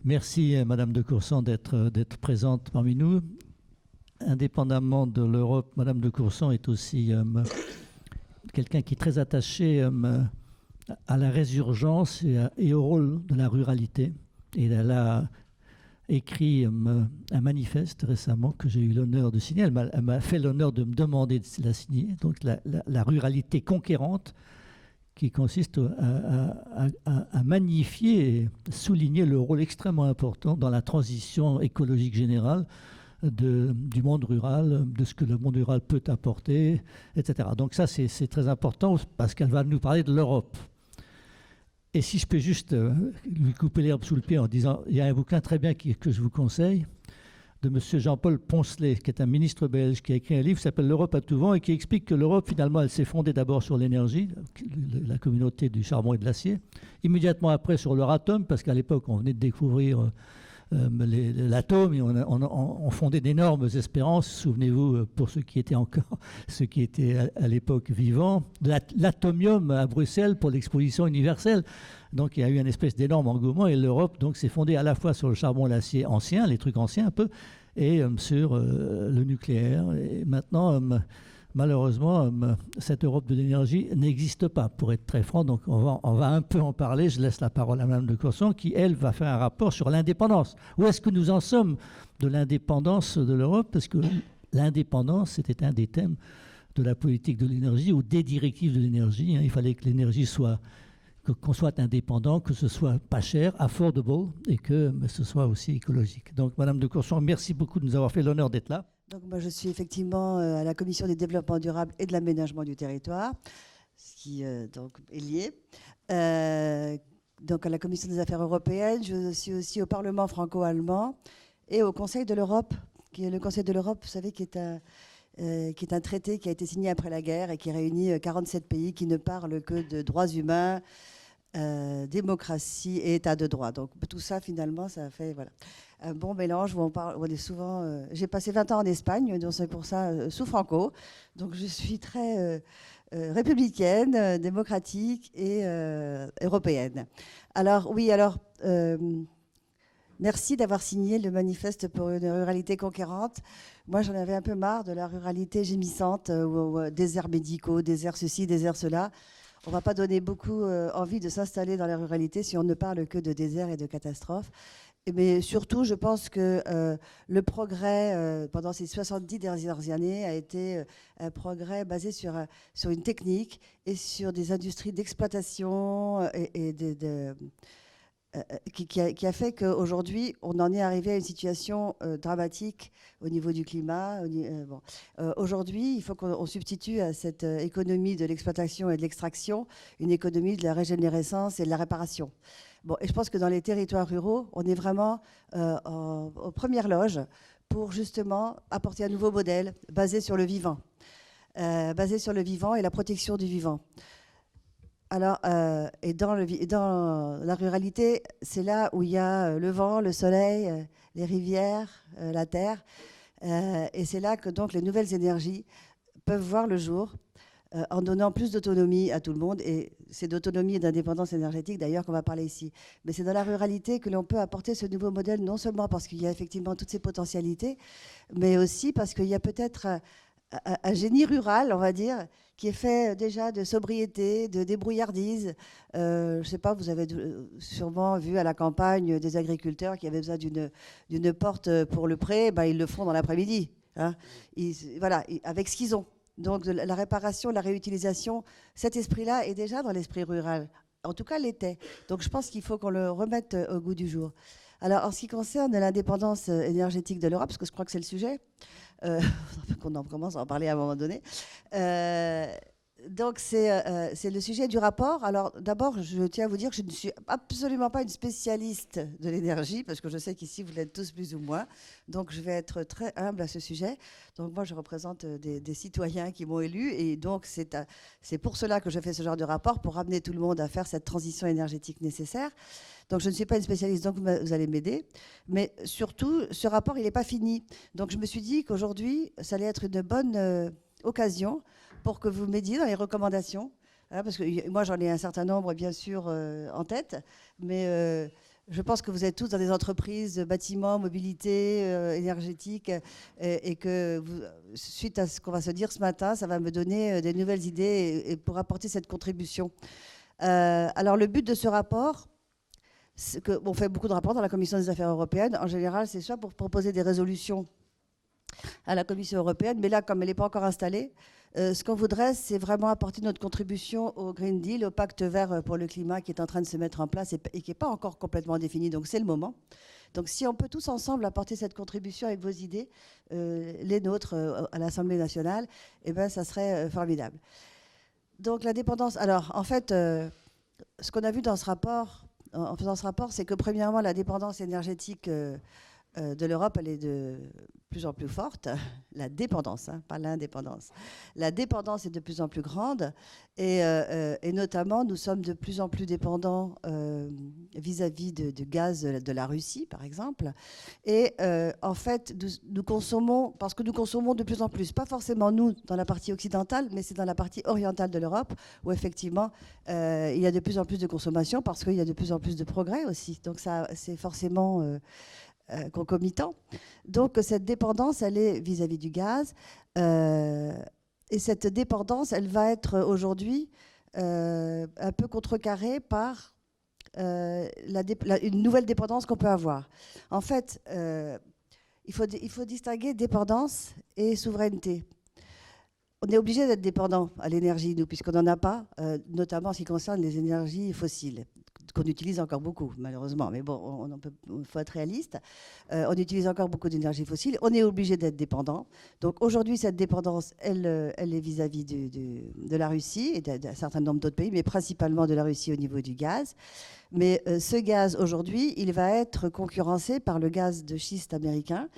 Merci, Madame de Courson, d'être présente parmi nous. Indépendamment de l'Europe, Madame de Courson est aussi quelqu'un qui est très attaché à la résurgence et au rôle de la ruralité. Et elle a écrit un manifeste récemment que j'ai eu l'honneur de signer. Elle m'a fait l'honneur de me demander de la signer. Donc la ruralité conquérante, qui consiste à magnifier et souligner le rôle extrêmement important dans la transition écologique générale du monde rural, de ce que le monde rural peut apporter, etc. Donc ça, c'est très important parce qu'elle va nous parler de l'Europe. Et si je peux juste lui couper l'herbe sous le pied en disant, il y a un bouquin très bien que je vous conseille, de M. Jean-Paul Poncelet, qui est un ministre belge, qui a écrit un livre qui s'appelle «L'Europe à tout vent» et qui explique que l'Europe, finalement, elle s'est fondée d'abord sur l'énergie, la communauté du charbon et de l'acier, immédiatement après sur l'Euratom, parce qu'à l'époque, on venait de découvrir l'atome et on fondait d'énormes espérances. Souvenez-vous, pour ceux qui étaient à l'époque vivants, de l'atomium à Bruxelles pour l'exposition universelle. Donc il y a eu une espèce d'énorme engouement et l'Europe donc s'est fondée à la fois sur le charbon et l'acier ancien, les trucs anciens un peu, et sur le nucléaire. Et maintenant, malheureusement, cette Europe de l'énergie n'existe pas, pour être très franc. Donc on va un peu en parler. Je laisse la parole à Mme de Courson qui, elle, va faire un rapport sur l'indépendance. Où est-ce que nous en sommes de l'indépendance de l'Europe? Parce que l'indépendance, c'était un des thèmes de la politique de l'énergie ou des directives de l'énergie. Il fallait que l'énergie qu'on soit indépendant, que ce soit pas cher, affordable, et que ce soit aussi écologique. Donc, Madame de Courson, merci beaucoup de nous avoir fait l'honneur d'être là. Donc, moi, je suis effectivement à la Commission du développement durable et de l'aménagement du territoire, ce qui donc, est lié. Donc, à la Commission des affaires européennes, je suis aussi au Parlement franco-allemand et au Conseil de l'Europe, qui est le Conseil de l'Europe, vous savez, qui est un traité qui a été signé après la guerre et qui réunit 47 pays qui ne parlent que de droits humains, démocratie et état de droit. Donc tout ça, finalement, ça fait voilà, un bon mélange où on est souvent... j'ai passé 20 ans en Espagne, donc c'est pour ça, sous Franco. Donc je suis très républicaine, démocratique et européenne. Alors oui, merci d'avoir signé le manifeste pour une ruralité conquérante. Moi, j'en avais un peu marre de la ruralité gémissante, déserts médicaux, déserts ceci, déserts cela. On ne va pas donner beaucoup envie de s'installer dans la ruralité si on ne parle que de déserts et de catastrophes. Mais surtout, je pense que le progrès pendant ces 70 dernières années a été un progrès basé sur une technique et sur des industries d'exploitation qui a fait qu'aujourd'hui, on en est arrivé à une situation dramatique au niveau du climat. Aujourd'hui, il faut qu'on substitue à cette économie de l'exploitation et de l'extraction une économie de la régénérescence et de la réparation. Bon, et je pense que dans les territoires ruraux, on est vraiment aux premières loges pour justement apporter un nouveau modèle basé sur le vivant. Basé sur le vivant et la protection du vivant. Alors, et dans la ruralité, c'est là où il y a le vent, le soleil, les rivières, la terre. Et c'est là que donc les nouvelles énergies peuvent voir le jour en donnant plus d'autonomie à tout le monde. Et c'est d'autonomie et d'indépendance énergétique d'ailleurs qu'on va parler ici. Mais c'est dans la ruralité que l'on peut apporter ce nouveau modèle, non seulement parce qu'il y a effectivement toutes ces potentialités, mais aussi parce qu'il y a peut-être un génie rural, on va dire, qui est fait déjà de sobriété, de débrouillardise. Je ne sais pas, vous avez sûrement vu à la campagne des agriculteurs qui avaient besoin d'une porte pour le pré, ben, ils le font dans l'après-midi. Hein. Voilà, avec ce qu'ils ont. Donc la réparation, la réutilisation, cet esprit-là est déjà dans l'esprit rural. En tout cas, l'était. Donc je pense qu'il faut qu'on le remette au goût du jour. Alors, en ce qui concerne l'indépendance énergétique de l'Europe, parce que je crois que c'est le sujet, qu'on en commence à en parler à un moment donné. Donc, c'est le sujet du rapport. Alors, d'abord, je tiens à vous dire que je ne suis absolument pas une spécialiste de l'énergie, parce que je sais qu'ici, vous l'êtes tous plus ou moins. Donc, je vais être très humble à ce sujet. Donc, moi, je représente des citoyens qui m'ont élu. Et donc, c'est pour cela que je fais ce genre de rapport, pour amener tout le monde à faire cette transition énergétique nécessaire. Donc, je ne suis pas une spécialiste, donc vous allez m'aider. Mais surtout, ce rapport, il n'est pas fini. Donc, je me suis dit qu'aujourd'hui, ça allait être une bonne occasion pour que vous m'aidiez dans les recommandations. Hein, parce que moi, j'en ai un certain nombre, bien sûr, en tête. Mais Je pense que vous êtes tous dans des entreprises, bâtiments, mobilité, énergétique, et que suite à ce qu'on va se dire ce matin, ça va me donner des nouvelles idées et pour apporter cette contribution. Alors le but de ce rapport, on fait beaucoup de rapports dans la Commission des affaires européennes. En général, c'est soit pour proposer des résolutions à la Commission européenne, mais là, comme elle n'est pas encore installée, ce qu'on voudrait, c'est vraiment apporter notre contribution au Green Deal, au pacte vert pour le climat qui est en train de se mettre en place et qui n'est pas encore complètement défini. Donc c'est le moment. Donc si on peut tous ensemble apporter cette contribution avec vos idées, les nôtres à l'Assemblée nationale, eh ben, ça serait formidable. Donc la dépendance. Alors en fait, ce qu'on a vu dans ce rapport, en faisant ce rapport, c'est que premièrement, la dépendance énergétique de l'Europe, elle est de plus en plus forte. La dépendance, hein, pas l'indépendance. La dépendance est de plus en plus grande et notamment, nous sommes de plus en plus dépendants vis-à-vis de gaz de la Russie, par exemple. Et en fait, nous consommons, parce que nous consommons de plus en plus, pas forcément nous dans la partie occidentale, mais c'est dans la partie orientale de l'Europe où effectivement, il y a de plus en plus de consommation parce qu'il y a de plus en plus de progrès aussi. Donc ça, c'est forcément concomitant. Donc cette dépendance, elle est vis-à-vis du gaz. Et cette dépendance, elle va être aujourd'hui un peu contrecarrée par une nouvelle dépendance qu'on peut avoir. En fait, il faut distinguer dépendance et souveraineté. On est obligé d'être dépendant à l'énergie, nous, puisqu'on n'en a pas, notamment en ce qui concerne les énergies fossiles, qu'on utilise encore beaucoup, malheureusement. Mais bon, il faut être réaliste. On utilise encore beaucoup d'énergie fossile. On est obligé d'être dépendant. Donc aujourd'hui, cette dépendance, elle est vis-à-vis de la Russie et d'un certain nombre d'autres pays, mais principalement de la Russie au niveau du gaz. Mais ce gaz, aujourd'hui, il va être concurrencé par le gaz de schiste américain,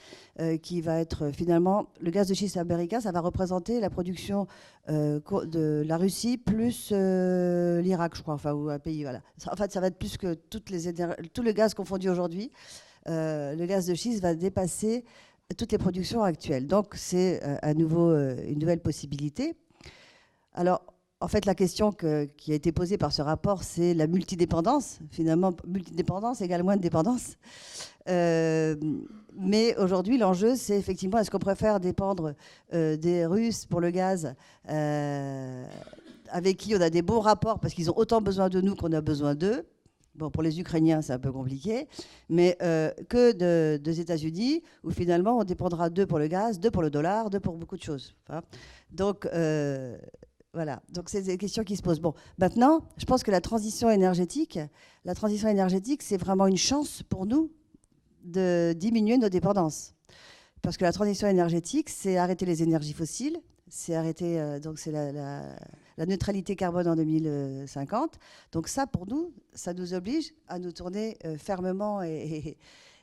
qui va être finalement... Le gaz de schiste américain, ça va représenter la production de la Russie plus l'Irak, je crois, enfin, ou un pays, voilà. En fait, ça va être plus que tout le gaz confondu aujourd'hui. Le gaz de schiste va dépasser toutes les productions actuelles. Donc, c'est à nouveau une nouvelle possibilité. Alors, en fait, la question qui a été posée par ce rapport, c'est la multidépendance. Finalement, multidépendance égale moins de dépendance. Mais aujourd'hui, l'enjeu, c'est effectivement, est-ce qu'on préfère dépendre des Russes pour le gaz, avec qui on a des bons rapports, parce qu'ils ont autant besoin de nous qu'on a besoin d'eux. Bon, pour les Ukrainiens, c'est un peu compliqué, mais que des États-Unis, où finalement, on dépendra d'eux pour le gaz, d'eux pour le dollar, d'eux pour beaucoup de choses. Hein. Donc... voilà, donc c'est des questions qui se posent. Bon, maintenant, je pense que la transition énergétique, c'est vraiment une chance pour nous de diminuer nos dépendances. Parce que la transition énergétique, c'est arrêter les énergies fossiles, c'est arrêter donc c'est la neutralité carbone en 2050. Donc ça, pour nous, ça nous oblige à nous tourner fermement et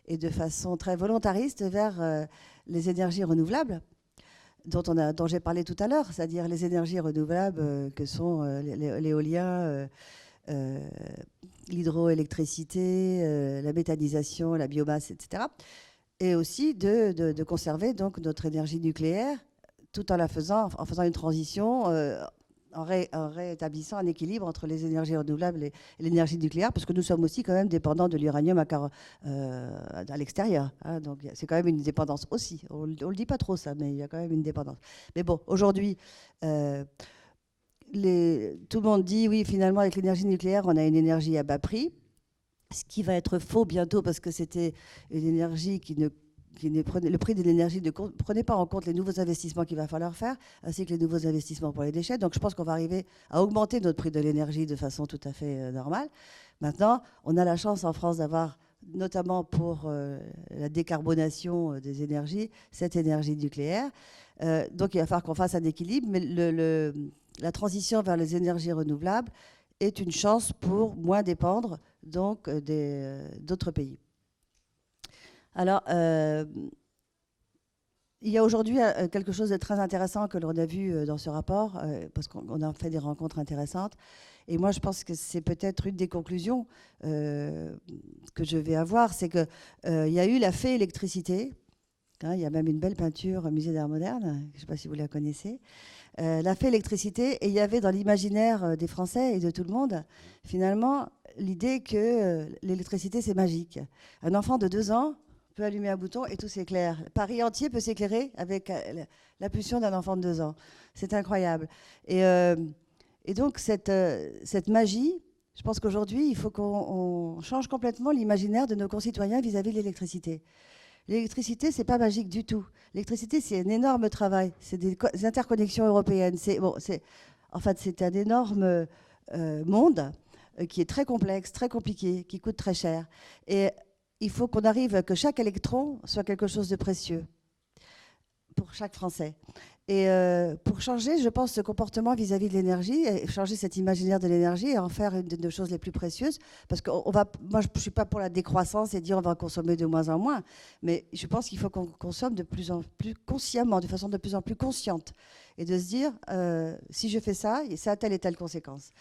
de façon très volontariste vers les énergies renouvelables, dont j'ai parlé tout à l'heure, c'est-à-dire les énergies renouvelables que sont l'éolien, l'hydroélectricité, la méthanisation, la biomasse, etc. Et aussi de conserver donc notre énergie nucléaire tout en faisant une transition, en rétablissant un équilibre entre les énergies renouvelables et l'énergie nucléaire, parce que nous sommes aussi quand même dépendants de l'uranium à l'extérieur. Hein, donc c'est quand même une dépendance aussi. On ne le dit pas trop ça, mais il y a quand même une dépendance. Mais bon, aujourd'hui, tout le monde dit, oui, finalement, avec l'énergie nucléaire, on a une énergie à bas prix, ce qui va être faux bientôt, parce que c'était une énergie le prix de l'énergie ne prenait pas en compte les nouveaux investissements qu'il va falloir faire, ainsi que les nouveaux investissements pour les déchets. Donc je pense qu'on va arriver à augmenter notre prix de l'énergie de façon tout à fait normale. Maintenant, on a la chance en France d'avoir, notamment pour la décarbonation des énergies, cette énergie nucléaire. Donc il va falloir qu'on fasse un équilibre, mais la transition vers les énergies renouvelables est une chance pour moins dépendre donc d'autres pays. Alors, il y a aujourd'hui quelque chose de très intéressant que l'on a vu dans ce rapport, parce qu'on a fait des rencontres intéressantes. Et moi, je pense que c'est peut-être une des conclusions que je vais avoir, c'est qu'il y a eu la fée électricité, Hein, il y a même une belle peinture au Musée d'Art moderne, je ne sais pas si vous la connaissez. La fée électricité, et il y avait dans l'imaginaire des Français et de tout le monde, finalement, l'idée que l'électricité, c'est magique. Un enfant de 2 ans peut allumer un bouton et tout s'éclaire. Paris entier peut s'éclairer avec la pulsion d'un enfant de 2 ans. C'est incroyable. Et donc, cette magie, je pense qu'aujourd'hui, il faut qu'on change complètement l'imaginaire de nos concitoyens vis-à-vis de l'électricité. L'électricité, c'est pas magique du tout. L'électricité, c'est un énorme travail. C'est des interconnexions européennes. En fait, c'est un énorme monde qui est très complexe, très compliqué, qui coûte très cher. Et il faut qu'on arrive à que chaque électron soit quelque chose de précieux pour chaque Français. Et pour changer, je pense, ce comportement vis-à-vis de l'énergie, et changer cet imaginaire de l'énergie et en faire une des choses les plus précieuses, parce que moi, je ne suis pas pour la décroissance et dire on va consommer de moins en moins, mais je pense qu'il faut qu'on consomme de plus en plus consciemment, de façon de plus en plus consciente, et de se dire, si je fais ça, ça a telle et telle conséquence.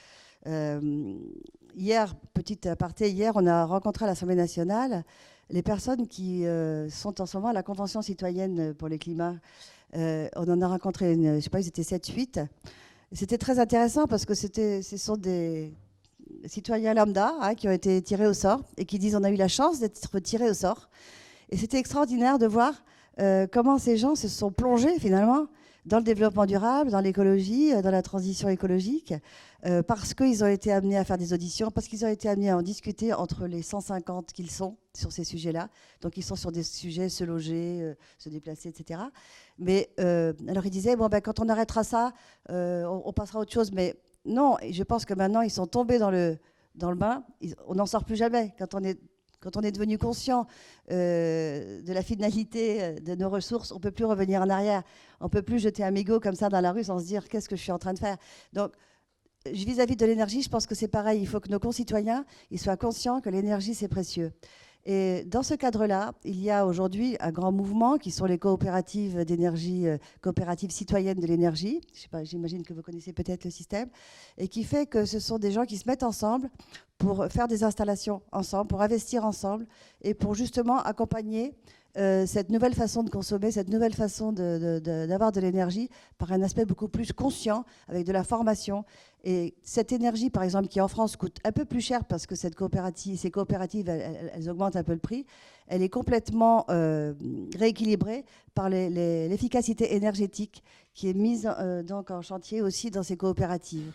Hier, petite aparté, hier, on a rencontré à l'Assemblée nationale les personnes qui sont en ce moment à la Convention citoyenne pour le climat. On en a rencontré, je ne sais pas, ils étaient 7-8. C'était très intéressant parce que ce sont des citoyens lambda qui ont été tirés au sort et qui disent on a eu la chance d'être tirés au sort. Et c'était extraordinaire de voir comment ces gens se sont plongés finalement dans le développement durable, dans l'écologie, dans la transition écologique, parce qu'ils ont été amenés à faire des auditions, parce qu'ils ont été amenés à en discuter entre les 150 qu'ils sont sur ces sujets-là. Donc ils sont sur des sujets, se loger, se déplacer, etc. Mais alors ils disaient, bon, ben, quand on arrêtera ça, on passera à autre chose. Mais non, je pense que maintenant ils sont tombés dans le bain, on n'en sort plus jamais. Quand on est devenu conscient de la finalité de nos ressources, on ne peut plus revenir en arrière. On ne peut plus jeter un mégot comme ça dans la rue sans se dire qu'est-ce que je suis en train de faire. Donc, vis-à-vis de l'énergie, je pense que c'est pareil. Il faut que nos concitoyens ils soient conscients que l'énergie, c'est précieux. Et dans ce cadre-là, il y a aujourd'hui un grand mouvement qui sont les coopératives d'énergie, coopératives citoyennes de l'énergie. Je sais pas, j'imagine que vous connaissez peut-être le système. Et qui fait que ce sont des gens qui se mettent ensemble pour faire des installations ensemble, pour investir ensemble et pour justement accompagner cette nouvelle façon de consommer, cette nouvelle façon d'avoir de l'énergie par un aspect beaucoup plus conscient, avec de la formation. Et cette énergie, par exemple, qui en France coûte un peu plus cher parce que ces coopératives, elles augmentent un peu le prix, elle est complètement rééquilibrée par l'efficacité énergétique qui est mise donc en chantier aussi dans ces coopératives.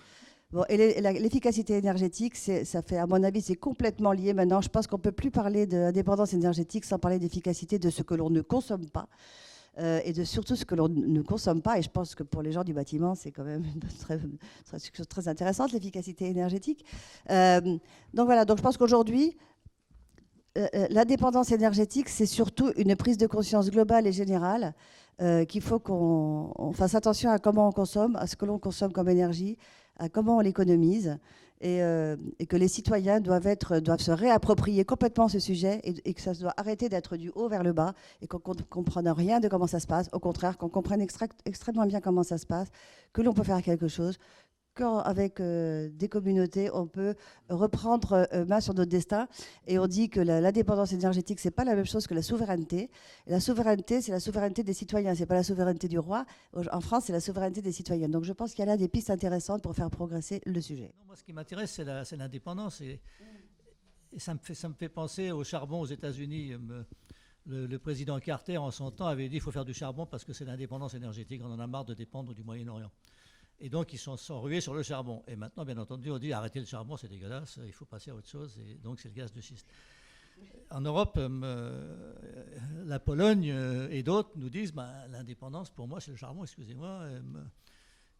Bon, et l'efficacité énergétique, ça fait, à mon avis, c'est complètement lié maintenant. Je pense qu'on ne peut plus parler d'indépendance énergétique sans parler d'efficacité de ce que l'on ne consomme pas et de surtout ce que l'on ne consomme pas. Et je pense que pour les gens du bâtiment, c'est quand même très intéressante, l'efficacité énergétique. Donc voilà, donc je pense qu'aujourd'hui, l'indépendance énergétique, c'est surtout une prise de conscience globale et générale qu'il faut qu'on fasse attention à comment on consomme, à ce que l'on consomme comme énergie, à comment on l'économise, et que les citoyens doivent se réapproprier complètement ce sujet et que ça doit arrêter d'être du haut vers le bas et qu'on ne comprenne rien de comment ça se passe. Au contraire, qu'on comprenne extrêmement bien comment ça se passe, que l'on peut faire quelque chose, qu'avec des communautés, on peut reprendre main sur notre destin. Et on dit que l'indépendance énergétique, ce n'est pas la même chose que la souveraineté. Et la souveraineté, c'est la souveraineté des citoyens, ce n'est pas la souveraineté du roi. En France, c'est la souveraineté des citoyens. Donc je pense qu'il y a là des pistes intéressantes pour faire progresser le sujet. Non, moi, ce qui m'intéresse, c'est l'indépendance. Et ça me fait penser au charbon aux États-Unis. Le président Carter, en son temps, avait dit qu'il faut faire du charbon parce que c'est l'indépendance énergétique. On en a marre de dépendre du Moyen-Orient. Et donc, ils sont rués sur le charbon. Et maintenant, bien entendu, on dit arrêtez le charbon, c'est dégueulasse, il faut passer à autre chose. Et donc, c'est le gaz de schiste. En Europe, la Pologne et d'autres nous disent l'indépendance, pour moi, c'est le charbon, excusez-moi.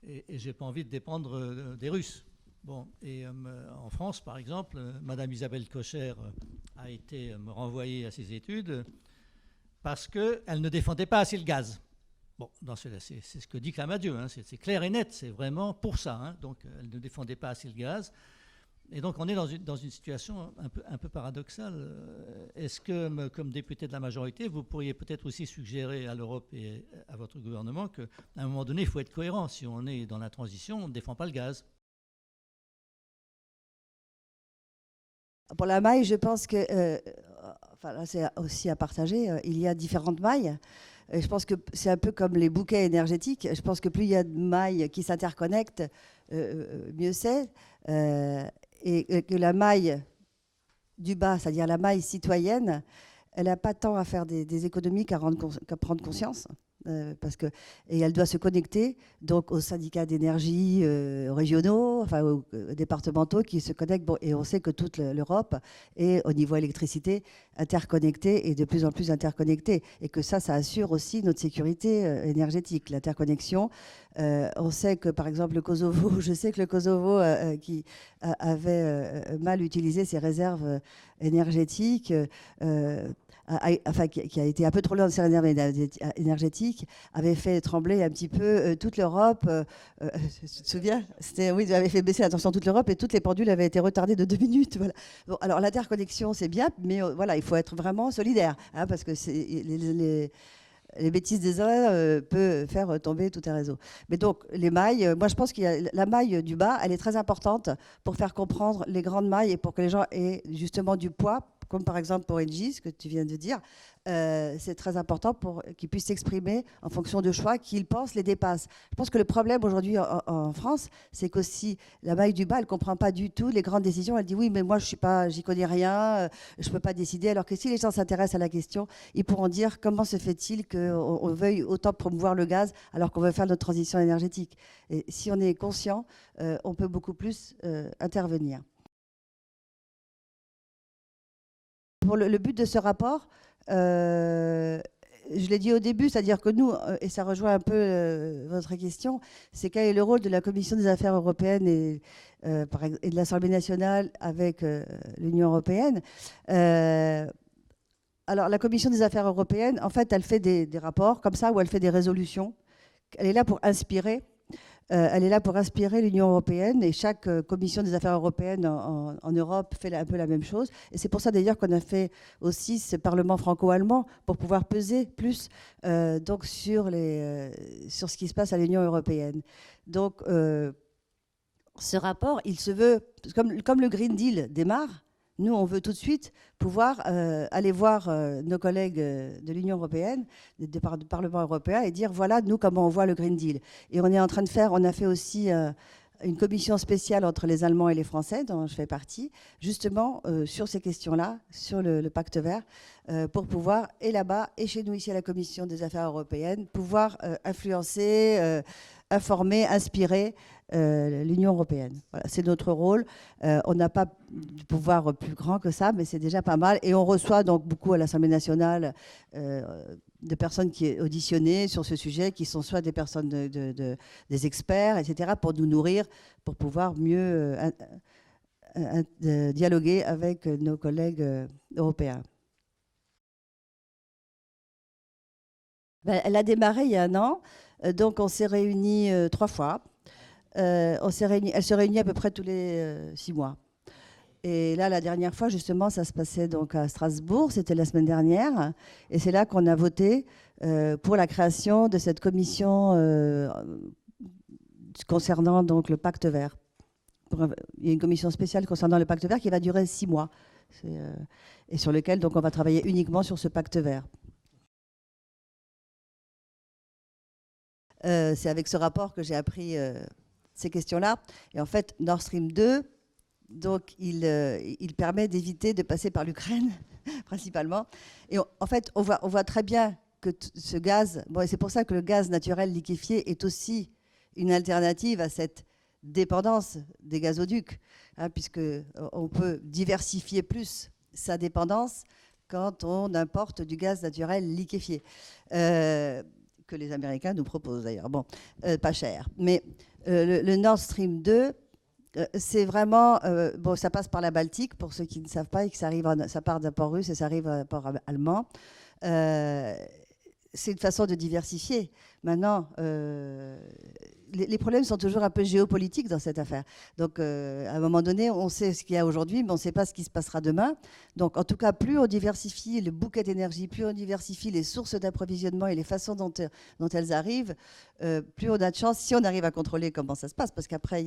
Et je n'ai pas envie de dépendre des Russes. Bon, et en France, par exemple, Madame Isabelle Kocher a été renvoyée à ses études parce qu'elle ne défendait pas assez le gaz. Bon, c'est ce que dit Clamadieu, hein, c'est clair et net, c'est vraiment pour ça. Hein, donc, elle ne défendait pas assez le gaz. Et donc, on est dans une situation un peu paradoxale. Est-ce que, comme député de la majorité, vous pourriez peut-être aussi suggérer à l'Europe et à votre gouvernement qu'à un moment donné, il faut être cohérent. Si on est dans la transition, on ne défend pas le gaz. Pour la maille, je pense que enfin, là, c'est aussi à partager. Il y a différentes mailles. Je pense que c'est un peu comme les bouquets énergétiques. Je pense que plus il y a de mailles qui s'interconnectent, mieux c'est. Et que la maille du bas, c'est-à-dire la maille citoyenne, elle n'a pas tant à faire des économies qu'à prendre conscience. Et elle doit se connecter donc aux syndicats d'énergie régionaux, enfin aux départementaux qui se connectent. Bon, et on sait que toute l'Europe est au niveau électricité interconnectée et de plus en plus interconnectée, et que ça assure aussi notre sécurité énergétique, l'interconnexion. On sait que par exemple le Kosovo, je sais que le Kosovo qui avait mal utilisé ses réserves énergétiques. Enfin, qui a été un peu trop loin de ses réserves énergétiques, avait fait trembler un petit peu toute l'Europe. Tu te souviens? Oui, ils avaient fait baisser la tension de toute l'Europe et toutes les pendules avaient été retardées de 2 minutes. Voilà. Bon, alors l'interconnexion, c'est bien, mais voilà, il faut être vraiment solidaire, hein, parce que les bêtises des uns peuvent faire tomber tout un réseau. Mais donc, les mailles, moi je pense qu'il y a la maille du bas, elle est très importante pour faire comprendre les grandes mailles et pour que les gens aient justement du poids, comme par exemple pour Engie, ce que tu viens de dire. C'est très important pour qu'ils puissent s'exprimer en fonction de choix qu'ils pensent les dépassent. Je pense que le problème aujourd'hui en France, c'est qu'aussi la maille du bas, elle ne comprend pas du tout les grandes décisions. Elle dit oui, mais moi je suis pas, j'y connais rien, je ne peux pas décider. Alors que si les gens s'intéressent à la question, ils pourront dire comment se fait-il qu'on veuille autant promouvoir le gaz alors qu'on veut faire notre transition énergétique. Et si on est conscient, on peut beaucoup plus intervenir. Pour le but de ce rapport, je l'ai dit au début, c'est-à-dire que nous, et ça rejoint un peu votre question, c'est quel est le rôle de la Commission des affaires européennes et de l'Assemblée nationale avec l'Union européenne. Alors, la Commission des affaires européennes, en fait, elle fait des rapports comme ça, où elle fait des résolutions. Elle est là pour inspirer. Elle est là pour inspirer l'Union européenne, et chaque commission des affaires européennes en Europe fait un peu la même chose. Et c'est pour ça d'ailleurs qu'on a fait aussi ce Parlement franco-allemand pour pouvoir peser plus donc sur ce qui se passe à l'Union européenne. Donc ce rapport, il se veut, comme le Green Deal démarre, nous, on veut tout de suite pouvoir aller voir nos collègues de l'Union européenne, du Parlement européen, et dire voilà, nous, comment on voit le Green Deal. Et on est en train de faire, on a fait aussi une commission spéciale entre les Allemands et les Français, dont je fais partie, justement sur ces questions-là, sur le pacte vert, pour pouvoir, et là-bas, et chez nous, ici à la Commission des affaires européennes, pouvoir influencer, informer, inspirer l'Union européenne. Voilà, c'est notre rôle. On n'a pas de pouvoir plus grand que ça, mais c'est déjà pas mal. Et on reçoit donc beaucoup à l'Assemblée nationale de personnes qui sont auditionnées sur ce sujet, qui sont soit des personnes des experts, etc., pour nous nourrir, pour pouvoir mieux dialoguer avec nos collègues européens. Elle a démarré il y a 1 an, donc on s'est réunis 3 fois. Elle se réunit à peu près tous les 6 mois. Et là, la dernière fois, justement, ça se passait donc à Strasbourg, c'était la semaine dernière, et c'est là qu'on a voté pour la création de cette commission concernant donc le pacte vert. Il y a une commission spéciale concernant le pacte vert qui va durer 6 mois, et sur lequel donc on va travailler uniquement sur ce pacte vert. C'est avec ce rapport que j'ai appris ces questions-là. Et en fait, Nord Stream 2, donc, il permet d'éviter de passer par l'Ukraine, principalement. Et en fait, on voit très bien que ce gaz, bon, et c'est pour ça que le gaz naturel liquéfié est aussi une alternative à cette dépendance des gazoducs, hein, puisqu'on peut diversifier plus sa dépendance quand on importe du gaz naturel liquéfié. Que les Américains nous proposent d'ailleurs, bon, pas cher. Mais le Nord Stream 2, c'est vraiment, bon, ça passe par la Baltique, pour ceux qui ne savent pas, et que ça part d'un port russe et ça arrive à un port allemand. c'est une façon de diversifier. Maintenant, les problèmes sont toujours un peu géopolitiques dans cette affaire. Donc, à un moment donné, on sait ce qu'il y a aujourd'hui, mais on ne sait pas ce qui se passera demain. Donc, en tout cas, plus on diversifie le bouquet d'énergie, plus on diversifie les sources d'approvisionnement et les façons dont elles arrivent, plus on a de chance, si on arrive à contrôler comment ça se passe. Parce qu'après,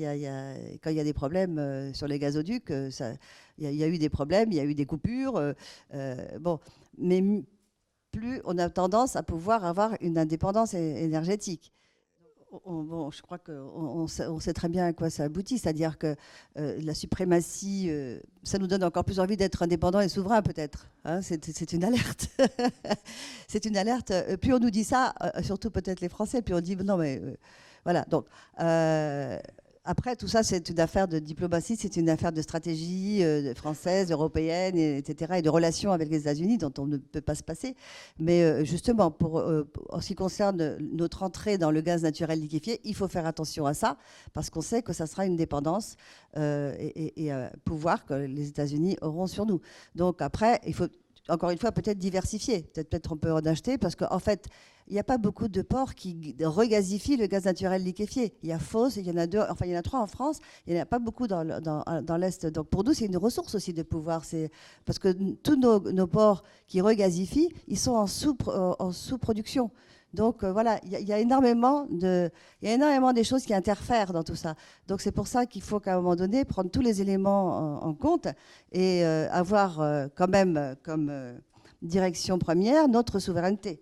quand il y a des problèmes sur les gazoducs, il y a eu des problèmes, il y a eu des coupures. Bon, mais plus on a tendance à pouvoir avoir une indépendance énergétique. Bon, je crois qu'on sait très bien à quoi ça aboutit, c'est-à-dire que la suprématie, ça nous donne encore plus envie d'être indépendants et souverains peut-être. Hein, c'est une alerte. C'est une alerte. Plus on nous dit ça, surtout peut-être les Français, puis on dit non mais voilà. Donc après, tout ça, c'est une affaire de diplomatie, c'est une affaire de stratégie française, européenne, etc., et de relations avec les États-Unis dont on ne peut pas se passer. Mais justement, en ce qui concerne notre entrée dans le gaz naturel liquéfié, il faut faire attention à ça, parce qu'on sait que ça sera une dépendance et un pouvoir que les États-Unis auront sur nous. Donc après, il faut encore une fois peut-être diversifier. Peut-être on peut en acheter, parce qu'en fait, il n'y a pas beaucoup de ports qui regazifient le gaz naturel liquéfié. Il y a Fos, il y en a 2, enfin il y en a 3 en France, il n'y en a pas beaucoup dans l'Est. Donc pour nous, c'est une ressource aussi de pouvoir. Parce que tous nos ports qui regazifient, ils sont en sous-production. Donc voilà, il y a énormément des choses qui interfèrent dans tout ça. Donc c'est pour ça qu'il faut qu'à un moment donné, prendre tous les éléments en compte et avoir quand même comme direction première notre souveraineté.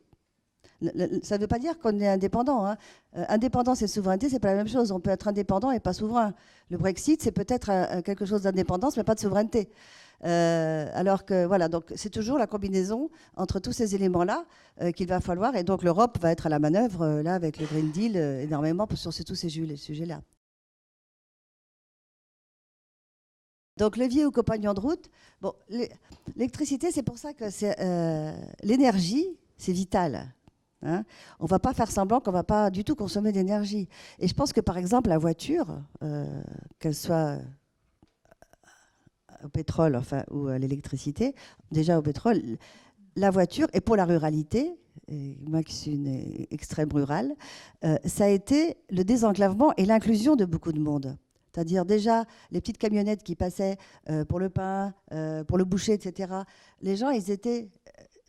Ça ne veut pas dire qu'on est indépendant. Hein. Indépendance et souveraineté, ce n'est pas la même chose. On peut être indépendant et pas souverain. Le Brexit, c'est peut-être quelque chose d'indépendance, mais pas de souveraineté. Alors que voilà, donc c'est toujours la combinaison entre tous ces éléments-là qu'il va falloir. Et donc l'Europe va être à la manœuvre, là, avec le Green Deal, énormément sur tous ces sujets-là. Donc levier ou compagnon de route. Bon, l'électricité, c'est pour ça que l'énergie, c'est vital. Hein, on ne va pas faire semblant qu'on ne va pas du tout consommer d'énergie. Et je pense que, par exemple, la voiture, qu'elle soit au pétrole ou à l'électricité, déjà au pétrole, la voiture, et pour la ruralité, et moi qui suis une extrême rurale, ça a été le désenclavement et l'inclusion de beaucoup de monde. C'est-à-dire déjà les petites camionnettes qui passaient pour le pain, pour le boucher, etc. Les gens, ils étaient...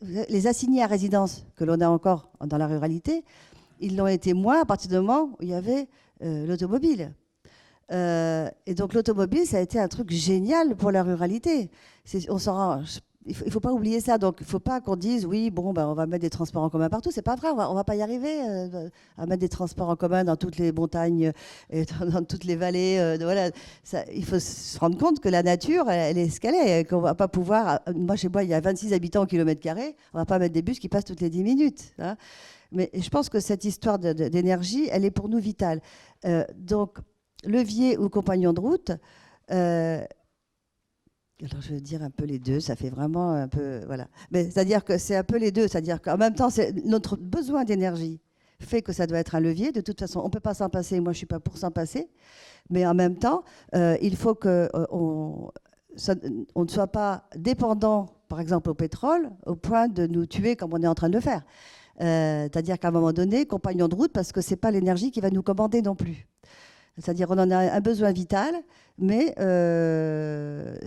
Les assignés à résidence que l'on a encore dans la ruralité, ils l'ont été moins à partir du moment où il y avait l'automobile. Et donc l'automobile, ça a été un truc génial pour la ruralité. On s'en rend... Il ne faut pas oublier ça. Donc, il ne faut pas qu'on dise, oui, bon, ben, on va mettre des transports en commun partout. Ce n'est pas vrai. On ne va pas y arriver à mettre des transports en commun dans toutes les montagnes et dans toutes les vallées. Voilà. Il faut se rendre compte que la nature, elle est ce qu'elle est. Qu'on ne va pas pouvoir... Moi, chez moi, il y a 26 habitants au kilomètre carré. On ne va pas mettre des bus qui passent toutes les 10 minutes. Hein. Mais je pense que cette histoire d'énergie, elle est pour nous vitale. Donc, levier ou compagnon de route... alors, je veux dire un peu les deux, ça fait vraiment un peu... Voilà. Mais c'est-à-dire que c'est un peu les deux, c'est-à-dire qu'en même temps, notre besoin d'énergie fait que ça doit être un levier. De toute façon, on ne peut pas s'en passer, moi je ne suis pas pour s'en passer, mais en même temps, il faut qu'on ne soit pas dépendant, par exemple, au pétrole, au point de nous tuer comme on est en train de le faire. C'est-à-dire qu'à un moment donné, compagnon de route, parce que ce n'est pas l'énergie qui va nous commander non plus. C'est-à-dire qu'on en a un besoin vital, mais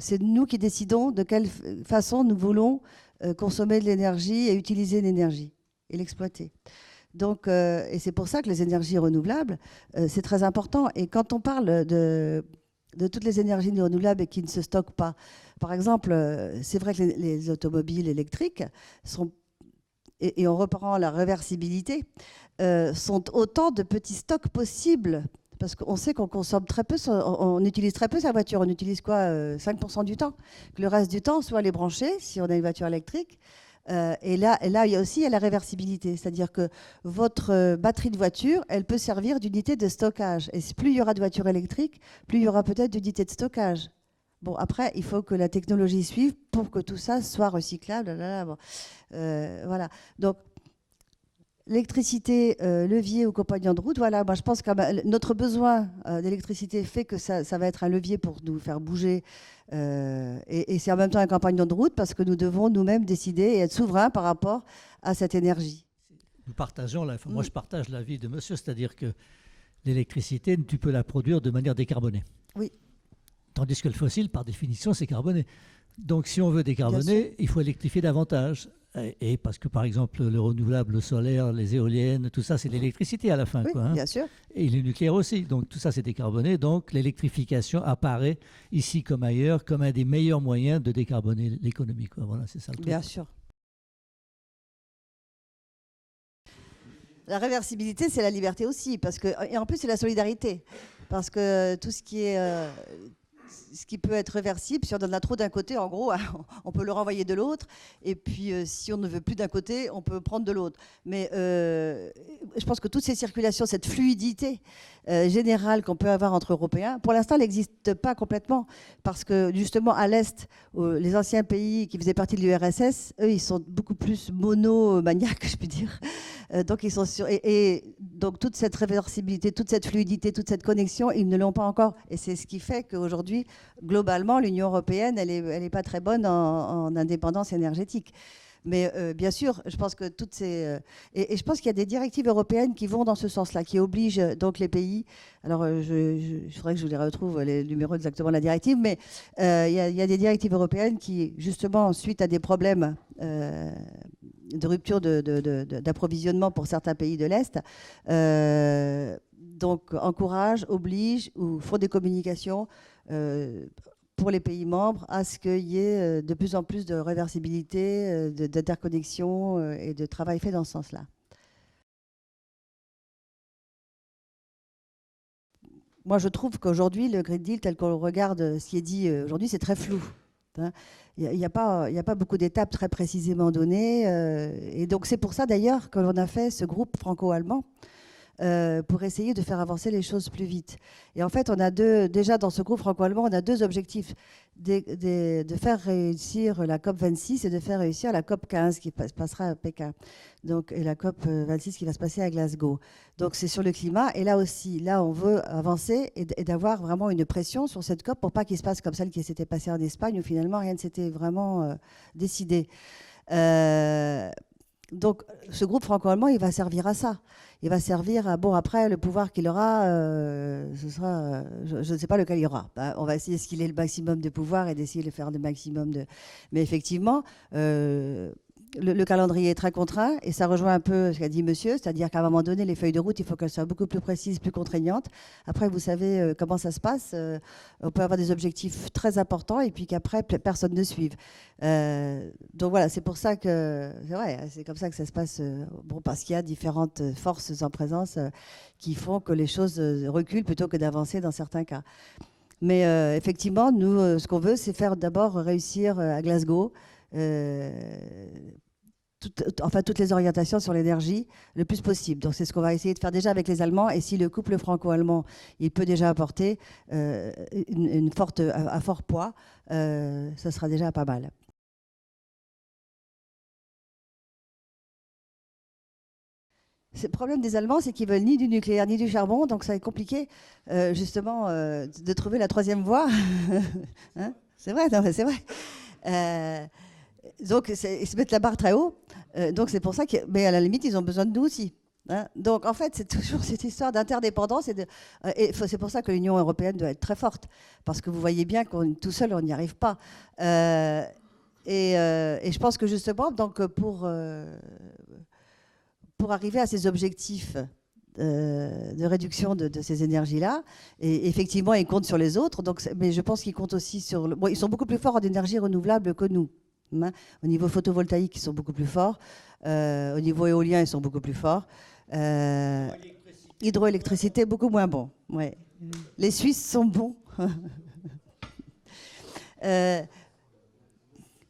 c'est nous qui décidons de quelle façon nous voulons consommer de l'énergie et utiliser l'énergie et l'exploiter. Donc, et c'est pour ça que les énergies renouvelables, c'est très important. Et quand on parle de toutes les énergies renouvelables qui ne se stockent pas, par exemple, c'est vrai que les automobiles électriques sont, et on reprend la réversibilité, sont autant de petits stocks possibles. Parce qu'on sait qu'on consomme très peu, on utilise très peu sa voiture. On utilise quoi 5% du temps. Le reste du temps, soit les brancher, si on a une voiture électrique. Et là, il y a aussi la réversibilité. C'est-à-dire que votre batterie de voiture, elle peut servir d'unité de stockage. Et plus il y aura de voitures électriques, plus il y aura peut-être d'unités de stockage. Bon, après, il faut que la technologie suive pour que tout ça soit recyclable. Bon. Voilà. Donc, l'électricité, levier ou compagnon de route, voilà, moi je pense que notre besoin d'électricité fait que ça va être un levier pour nous faire bouger. Et c'est en même temps un compagnon de route parce que nous devons nous-mêmes décider et être souverains par rapport à cette énergie. nous partageons, moi je partage l'avis de monsieur, c'est-à-dire que l'électricité, tu peux la produire de manière décarbonée. Oui. Tandis que le fossile, par définition, c'est carboné. Donc si on veut décarboner, il faut électrifier davantage. Et parce que, par exemple, le renouvelable, le solaire, les éoliennes, tout ça, c'est de l'électricité à la fin. Oui, quoi, hein. bien sûr. Et le nucléaire aussi. Donc tout ça, c'est décarboné. Donc l'électrification apparaît, ici comme ailleurs, comme un des meilleurs moyens de décarboner l'économie, quoi. Voilà, c'est ça le truc. Bien sûr. La réversibilité, c'est la liberté aussi, et en plus, c'est la solidarité. Parce que tout ce qui peut être réversible, si on en a trop d'un côté, en gros, on peut le renvoyer de l'autre. Et puis, si on ne veut plus d'un côté, on peut prendre de l'autre. Mais je pense que toutes ces circulations, cette fluidité générale qu'on peut avoir entre Européens, pour l'instant, elle n'existe pas complètement. Parce que, justement, à l'Est, les anciens pays qui faisaient partie de l'URSS, eux, ils sont beaucoup plus monomaniaques, je puis dire. Donc, ils sont donc, toute cette réversibilité, toute cette fluidité, toute cette connexion, ils ne l'ont pas encore. Et c'est ce qui fait qu'aujourd'hui, globalement, l'Union européenne, elle est pas très bonne en indépendance énergétique. Mais bien sûr, je pense que toutes ces... et je pense qu'il y a des directives européennes qui vont dans ce sens-là, qui obligent donc les pays... Alors, je faudrait que je les retrouve, les numéros exactement de la directive, mais il y a des directives européennes qui, justement, suite à des problèmes de rupture d'approvisionnement pour certains pays de l'Est, donc encouragent, obligent ou font des communications pour les pays membres à ce qu'il y ait de plus en plus de réversibilité, d'interconnexion et de travail fait dans ce sens-là. Moi, je trouve qu'aujourd'hui, le Green Deal, tel qu'on regarde ce qui est dit aujourd'hui, c'est très flou. Il n'y a pas beaucoup d'étapes très précisément données. Et donc, c'est pour ça, d'ailleurs, que l'on a fait ce groupe franco-allemand pour essayer de faire avancer les choses plus vite. Et en fait, on a déjà dans ce groupe franco-allemand, on a deux objectifs, de faire réussir la COP26 et de faire réussir la COP15 qui passera à Pékin. Donc, et la COP26 qui va se passer à Glasgow. Donc, c'est sur le climat. Et là aussi, là, on veut avancer et d'avoir vraiment une pression sur cette COP pour pas qu'il se passe comme celle qui s'était passée en Espagne où finalement rien ne s'était vraiment décidé. Donc, ce groupe franco-allemand, il va servir à ça. Il va servir à... Bon, après, le pouvoir qu'il aura, ce sera... je ne sais pas lequel il aura. Bah, on va essayer de qu'il ait le maximum de pouvoir et d'essayer de faire le maximum de... Mais effectivement, le calendrier est très contraint et ça rejoint un peu ce qu'a dit monsieur, c'est-à-dire qu'à un moment donné, les feuilles de route, il faut qu'elles soient beaucoup plus précises, plus contraignantes. Après, vous savez comment ça se passe. On peut avoir des objectifs très importants et puis qu'après, personne ne suive. Donc voilà, c'est pour ça que... C'est vrai, c'est comme ça que ça se passe. Bon, parce qu'il y a différentes forces en présence qui font que les choses reculent plutôt que d'avancer dans certains cas. Mais effectivement, nous, ce qu'on veut, c'est faire d'abord réussir à Glasgow toutes les orientations sur l'énergie le plus possible. Donc c'est ce qu'on va essayer de faire déjà avec les Allemands. Et si le couple franco-allemand, il peut déjà apporter un fort poids, ça sera déjà pas mal. Le problème des Allemands, c'est qu'ils veulent ni du nucléaire ni du charbon, donc ça va être compliqué justement de trouver la troisième voie. Hein, c'est vrai, non, c'est vrai. Donc, ils se mettent la barre très haut. Donc, c'est pour ça mais à la limite, ils ont besoin de nous aussi. Hein. Donc, en fait, c'est toujours cette histoire d'interdépendance. Et c'est pour ça que l'Union européenne doit être très forte. Parce que vous voyez bien qu'on tout seul, on n'y arrive pas. Et je pense que justement, donc, pour arriver à ces objectifs de réduction de ces énergies-là. Et effectivement, ils comptent sur les autres. Donc, mais je pense qu'ils comptent aussi sur... Bon, ils sont beaucoup plus forts en énergie renouvelable que nous. Hein. Au niveau photovoltaïque, ils sont beaucoup plus forts. Au niveau éolien, ils sont beaucoup plus forts. Hydroélectricité, beaucoup moins bon. Ouais. Les Suisses sont bons.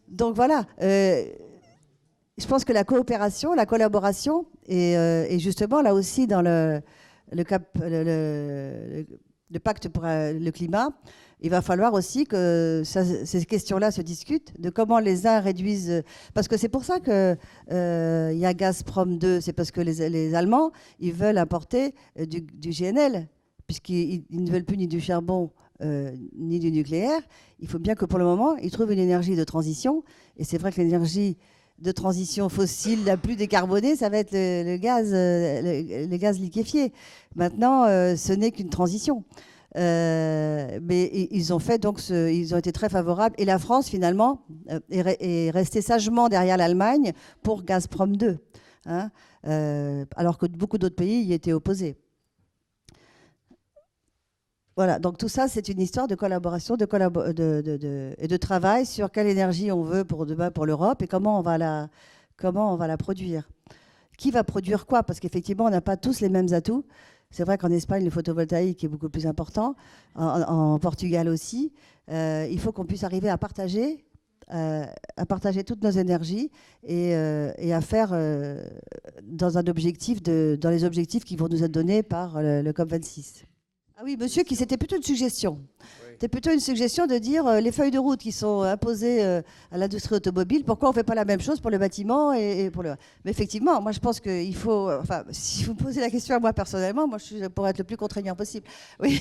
Donc voilà. Je pense que la coopération, la collaboration, et justement là aussi dans le pacte pour le climat, il va falloir aussi que ces questions-là se discutent, de comment les uns réduisent... Parce que c'est pour ça qu'il y a Gazprom 2, c'est parce que les Allemands, ils veulent importer du GNL, puisqu'ils ne veulent plus ni du charbon ni du nucléaire. Il faut bien que pour le moment, ils trouvent une énergie de transition. Et c'est vrai que l'énergie de transition fossile la plus décarbonée, ça va être le gaz liquéfié. Maintenant, ce n'est qu'une transition. Mais ils ont fait donc ils ont été très favorables. Et la France, finalement, est restée sagement derrière l'Allemagne pour Gazprom 2, hein, alors que beaucoup d'autres pays y étaient opposés. Voilà, donc tout ça, c'est une histoire de collaboration et de travail sur quelle énergie on veut pour demain pour l'Europe et comment on va la produire. Qui va produire quoi? Parce qu'effectivement, on n'a pas tous les mêmes atouts. C'est vrai qu'en Espagne, le photovoltaïque est beaucoup plus important, en Portugal aussi. Il faut qu'on puisse arriver à partager toutes nos énergies et à faire dans les objectifs qui vont nous être donnés par le COP26. Ah oui, monsieur, c'était plutôt une suggestion. C'était plutôt une suggestion de dire les feuilles de route qui sont imposées à l'industrie automobile, pourquoi on ne fait pas la même chose pour le bâtiment et pour le... Mais effectivement, moi je pense qu'il faut... Enfin, si vous me posez la question à moi personnellement, moi je suis pour être le plus contraignant possible. Oui.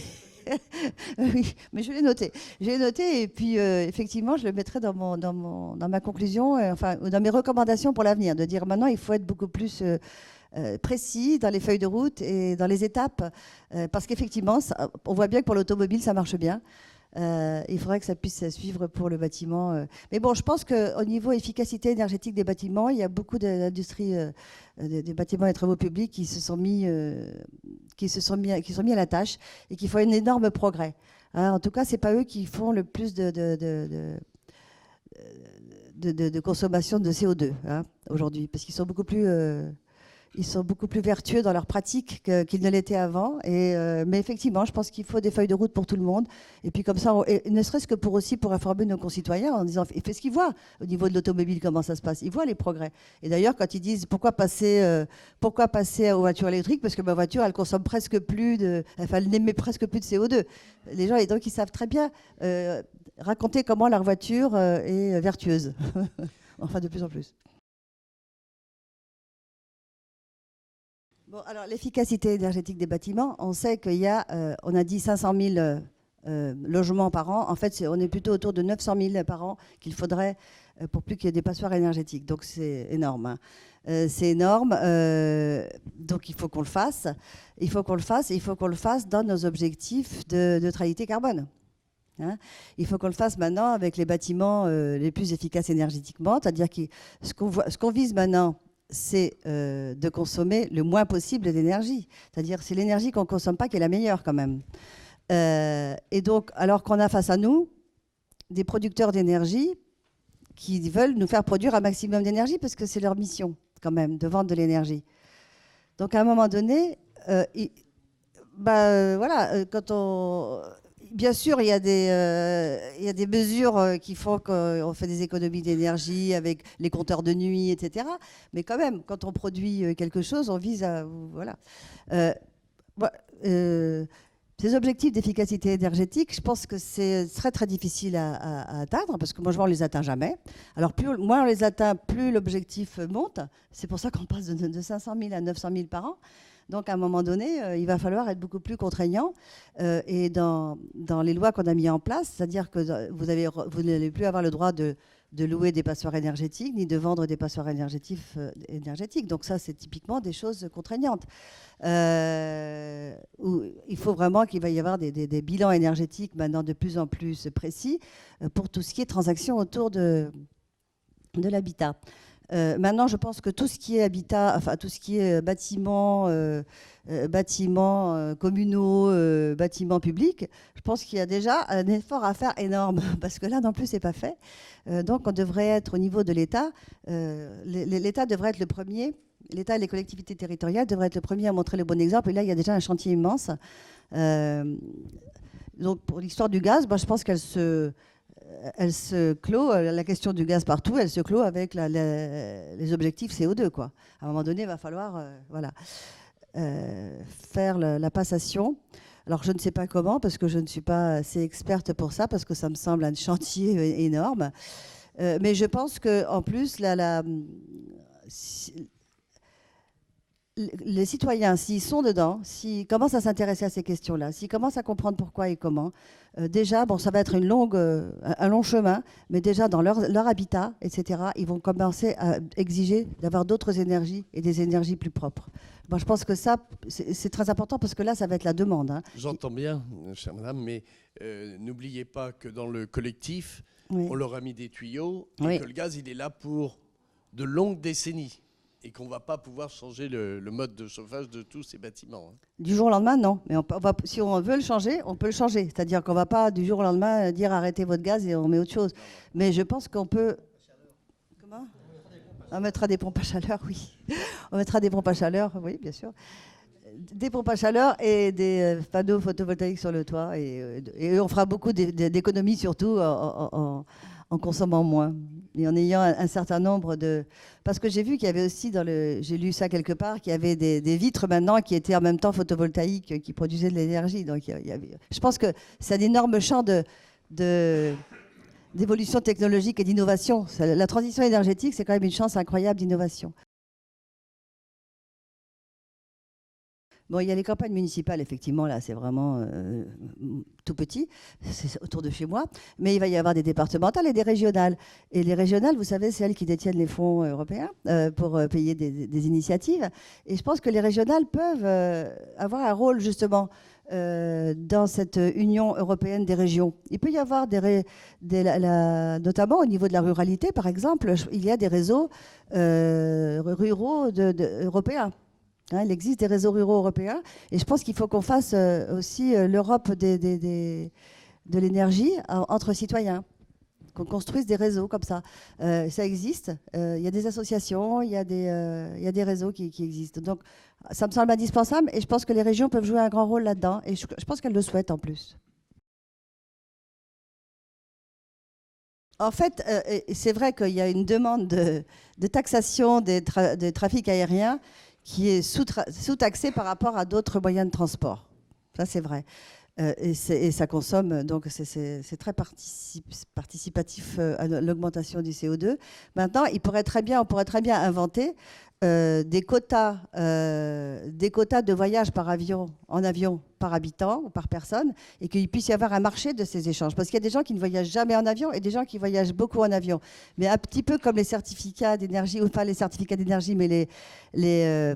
Oui, mais je l'ai noté. J'ai noté et puis effectivement, je le mettrai dans ma conclusion, enfin, dans mes recommandations pour l'avenir, de dire maintenant il faut être beaucoup plus... précis dans les feuilles de route et dans les étapes, parce qu'effectivement, on voit bien que pour l'automobile, ça marche bien. Il faudrait que ça puisse suivre pour le bâtiment. Mais bon, je pense qu'au niveau efficacité énergétique des bâtiments, il y a beaucoup d'industries des bâtiments et travaux publics qui sont mis à la tâche et qui font un énorme progrès. Hein, en tout cas, c'est pas eux qui font le plus de consommation de CO2 hein, aujourd'hui, parce qu'ils sont beaucoup plus vertueux dans leur pratique qu'ils ne l'étaient avant. Mais effectivement, je pense qu'il faut des feuilles de route pour tout le monde. Et puis comme ça, ne serait-ce que pour informer nos concitoyens en disant, et fait ce qu'ils voient au niveau de l'automobile, comment ça se passe. Ils voient les progrès. Et d'ailleurs, quand ils disent pourquoi passer aux voitures électriques, parce que ma voiture, elle consomme presque plus elle n'émet presque plus de CO2. Les gens, et donc, ils savent très bien raconter comment leur voiture est vertueuse. Enfin, de plus en plus. Bon, alors l'efficacité énergétique des bâtiments, on sait qu'il y a, on a dit 500 000 logements par an. En fait, on est plutôt autour de 900 000 par an qu'il faudrait pour plus qu'il y ait des passoires énergétiques. Donc c'est énorme. Hein. C'est énorme. Donc il faut qu'on le fasse. Il faut qu'on le fasse dans nos objectifs de neutralité carbone. Hein. Il faut qu'on le fasse maintenant avec les bâtiments les plus efficaces énergétiquement. C'est-à-dire que ce qu'on vise maintenant, c'est de consommer le moins possible d'énergie. C'est-à-dire c'est l'énergie qu'on ne consomme pas qui est la meilleure quand même. Et donc, alors qu'on a face à nous des producteurs d'énergie qui veulent nous faire produire un maximum d'énergie parce que c'est leur mission quand même de vendre de l'énergie. Donc à un moment donné, voilà, quand on... Bien sûr, il y a des mesures qui font qu'on fait des économies d'énergie avec les compteurs de nuit, etc. Mais quand même, quand on produit quelque chose, on vise à... Voilà. Ces objectifs d'efficacité énergétique, je pense que c'est très, très difficile à atteindre, parce que moi, je vois, on ne les atteint jamais. Alors, moins on les atteint, plus l'objectif monte. C'est pour ça qu'on passe de 500 000 à 900 000 par an. Donc, à un moment donné, il va falloir être beaucoup plus contraignant. Et dans les lois qu'on a mises en place, c'est-à-dire que vous n'allez plus avoir le droit de louer des passoires énergétiques, ni de vendre des passoires énergétiques. Donc ça, c'est typiquement des choses contraignantes. Où il faut vraiment qu'il va y avoir des bilans énergétiques maintenant de plus en plus précis pour tout ce qui est transaction autour de l'habitat. Maintenant, je pense que tout ce qui est habitat, enfin tout ce qui est bâtiments communaux, bâtiments publics, je pense qu'il y a déjà un effort à faire énorme, parce que là non plus c'est pas fait. Donc on devrait être au niveau de l'État, l'État devrait être le premier, l'État et les collectivités territoriales devraient être le premier à montrer le bon exemple. Et là il y a déjà un chantier immense. Donc pour l'histoire du gaz, je pense qu'elle se clôt, la question du gaz partout, elle se clôt avec les objectifs CO2, quoi. À un moment donné, il va falloir faire la passation. Alors, je ne sais pas comment, parce que je ne suis pas assez experte pour ça, parce que ça me semble un chantier énorme. Mais je pense qu'en plus, les citoyens, s'ils sont dedans, s'ils commencent à s'intéresser à ces questions-là, s'ils commencent à comprendre pourquoi et comment, déjà, bon, ça va être un long chemin, mais déjà dans leur habitat, etc., ils vont commencer à exiger d'avoir d'autres énergies et des énergies plus propres. Moi, je pense que ça, c'est très important parce que là, ça va être la demande. Hein. J'entends bien, chère madame, mais n'oubliez pas que dans le collectif, Oui. on leur a mis des tuyaux et Oui. que le gaz, il est là pour de longues décennies et qu'on ne va pas pouvoir changer le mode de chauffage de tous ces bâtiments. Hein. Du jour au lendemain, non. Mais si on veut le changer, on peut le changer. C'est-à-dire qu'on ne va pas du jour au lendemain dire arrêtez votre gaz et on met autre chose. Mais je pense qu'on peut... Comment ? On mettra des pompes à chaleur, oui. On mettra des pompes à chaleur, oui, bien sûr. Des pompes à chaleur et des panneaux photovoltaïques sur le toit. Et on fera beaucoup d'économies, surtout en consommant moins. Et en ayant un certain nombre de... Parce que j'ai vu qu'il y avait aussi, j'ai lu ça quelque part, qu'il y avait des vitres maintenant qui étaient en même temps photovoltaïques, qui produisaient de l'énergie. Donc je pense que c'est un énorme champ d'évolution technologique et d'innovation. La transition énergétique, c'est quand même une chance incroyable d'innovation. Bon, il y a les campagnes municipales, effectivement, là, c'est vraiment tout petit, c'est autour de chez moi, mais il va y avoir des départementales et des régionales. Et les régionales, vous savez, c'est elles qui détiennent les fonds européens pour payer des initiatives. Et je pense que les régionales peuvent avoir un rôle, justement, dans cette Union européenne des régions. Il peut y avoir notamment au niveau de la ruralité, par exemple, il y a des réseaux ruraux européens. Hein, il existe des réseaux ruraux européens et je pense qu'il faut qu'on fasse aussi l'Europe de l'énergie entre citoyens, qu'on construise des réseaux comme ça. Ça existe, il y a des associations, il y a des réseaux qui existent. Donc ça me semble indispensable et je pense que les régions peuvent jouer un grand rôle là-dedans et je pense qu'elles le souhaitent en plus. En fait, c'est vrai qu'il y a une demande de taxation des trafics aériens qui est sous-taxé par rapport à d'autres moyens de transport. Ça, c'est vrai. Et ça consomme, donc c'est très participatif à l'augmentation du CO2. Maintenant, on pourrait très bien inventer des quotas de voyage en avion par habitant ou par personne, et qu'il puisse y avoir un marché de ces échanges. Parce qu'il y a des gens qui ne voyagent jamais en avion et des gens qui voyagent beaucoup en avion. Mais un petit peu comme les certificats d'énergie, ou pas les certificats d'énergie, mais les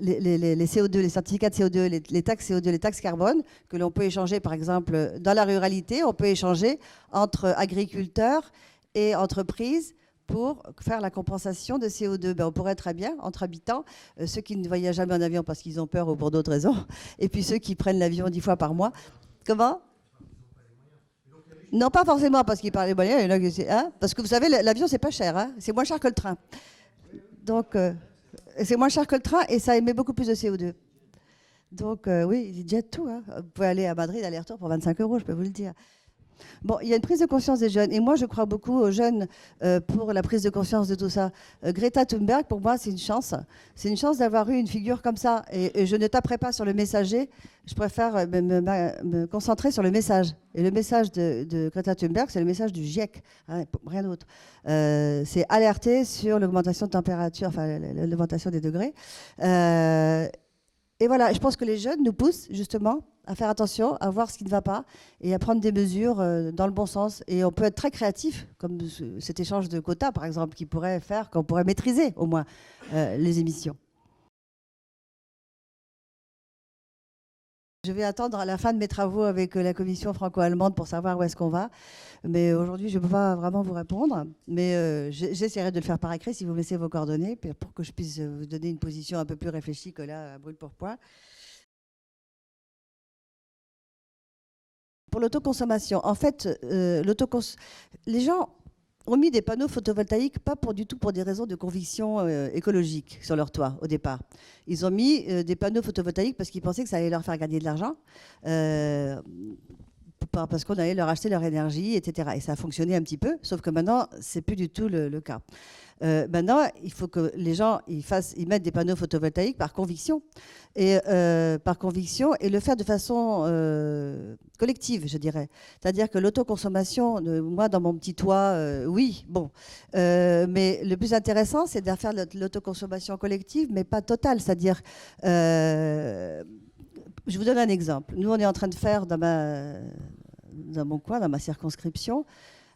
CO2, les certificats de CO2, les taxes CO2, les taxes carbone, que l'on peut échanger, par exemple, dans la ruralité, on peut échanger entre agriculteurs et entreprises pour faire la compensation de CO2. Ben, on pourrait très bien, entre habitants, ceux qui ne voyagent jamais en avion parce qu'ils ont peur ou pour d'autres raisons, et puis ceux qui prennent l'avion 10 fois par mois. Comment ? Non, pas forcément parce qu'ils parlent les moyens. Hein, parce que vous savez, l'avion, c'est pas cher. Hein, c'est moins cher que le train. Donc, c'est moins cher que le train et ça émet beaucoup plus de CO2. Donc, oui, ils jettent tout. Hein. Vous pouvez aller à Madrid, aller-retour pour 25 €, je peux vous le dire. Bon, il y a une prise de conscience des jeunes. Et moi, je crois beaucoup aux jeunes pour la prise de conscience de tout ça. Greta Thunberg, pour moi, c'est une chance. C'est une chance d'avoir eu une figure comme ça. Et je ne taperai pas sur le messager. Je préfère me concentrer sur le message. Et le message de Greta Thunberg, c'est le message du GIEC. Hein, rien d'autre. C'est alerter sur l'augmentation de température, enfin, l'augmentation des degrés. Et voilà, je pense que les jeunes nous poussent justement à faire attention, à voir ce qui ne va pas et à prendre des mesures dans le bon sens. Et on peut être très créatif, comme cet échange de quotas, par exemple, qui pourrait faire qu'on pourrait maîtriser au moins les émissions. Je vais attendre à la fin de mes travaux avec la commission franco-allemande pour savoir où est-ce qu'on va. Mais aujourd'hui, je ne peux pas vraiment vous répondre. Mais j'essaierai de le faire par écrit si vous me laissez vos coordonnées pour que je puisse vous donner une position un peu plus réfléchie que là, à brûle pour point. Pour l'autoconsommation, en fait, les gens ont mis des panneaux photovoltaïques, pas du tout pour des raisons de conviction écologique sur leur toit au départ. Ils ont mis des panneaux photovoltaïques parce qu'ils pensaient que ça allait leur faire gagner de l'argent. parce qu'on allait leur acheter leur énergie, etc. Et ça a fonctionné un petit peu, sauf que maintenant, c'est plus du tout le cas. Maintenant, il faut que les gens ils mettent des panneaux photovoltaïques par conviction. Et le faire de façon collective, je dirais. C'est-à-dire que l'autoconsommation, moi, dans mon petit toit, oui, bon. Mais le plus intéressant, c'est de faire l'autoconsommation collective, mais pas totale. C'est-à-dire, je vous donne un exemple. Nous, on est en train de faire dans mon coin, dans ma circonscription,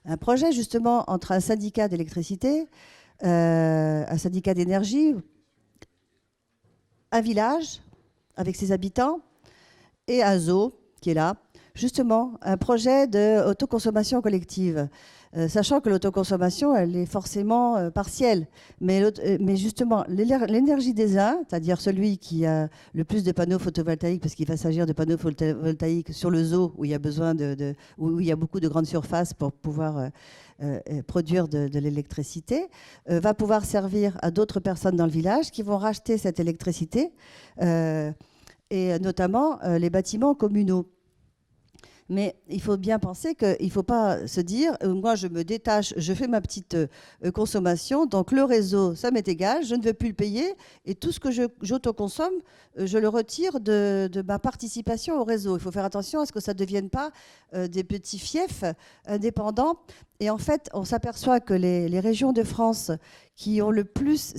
un projet justement entre un syndicat d'électricité, un syndicat d'énergie, un village avec ses habitants et un zoo qui est là. Justement, un projet d'autoconsommation collective. Sachant que l'autoconsommation, elle est forcément partielle. Mais justement, l'énergie des uns, c'est-à-dire celui qui a le plus de panneaux photovoltaïques, parce qu'il va s'agir de panneaux photovoltaïques sur le zoo, où il y a besoin où il y a beaucoup de grandes surfaces pour pouvoir produire de l'électricité, va pouvoir servir à d'autres personnes dans le village qui vont racheter cette électricité, et notamment les bâtiments communaux. Mais il faut bien penser qu'il ne faut pas se dire moi je me détache, je fais ma petite consommation, donc le réseau, ça m'est égal, je ne veux plus le payer, et tout ce que j'autoconsomme, je le retire de ma participation au réseau. Il faut faire attention à ce que ça ne devienne pas des petits fiefs indépendants. Et en fait, on s'aperçoit que les régions de France qui ont le plus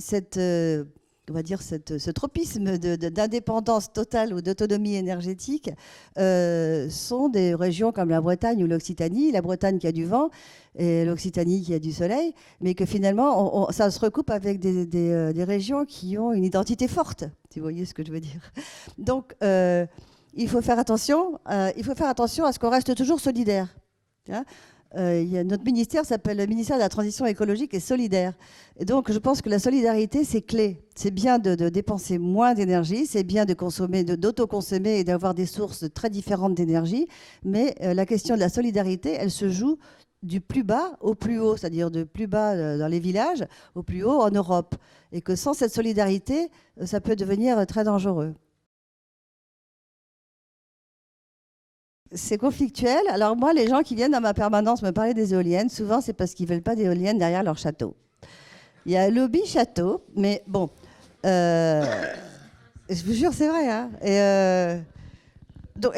on va dire ce tropisme d'indépendance totale ou d'autonomie énergétique sont des régions comme la Bretagne ou l'Occitanie, la Bretagne qui a du vent et l'Occitanie qui a du soleil, mais que finalement ça se recoupe avec des régions qui ont une identité forte, si vous voyez ce que je veux dire. Donc il faut faire attention à ce qu'on reste toujours solidaire. Hein. Notre ministère s'appelle le ministère de la Transition écologique et solidaire. Et donc, je pense que la solidarité, c'est clé. C'est bien de dépenser moins d'énergie, c'est bien d'autoconsommer et d'avoir des sources très différentes d'énergie. Mais la question de la solidarité, elle se joue du plus bas au plus haut, c'est-à-dire de plus bas dans les villages au plus haut en Europe. Et que sans cette solidarité, ça peut devenir très dangereux. C'est conflictuel. Alors moi, les gens qui viennent dans ma permanence me parler des éoliennes, souvent c'est parce qu'ils ne veulent pas d'éoliennes derrière leur château. Il y a un lobby château, mais bon, je vous jure, c'est vrai. Hein, et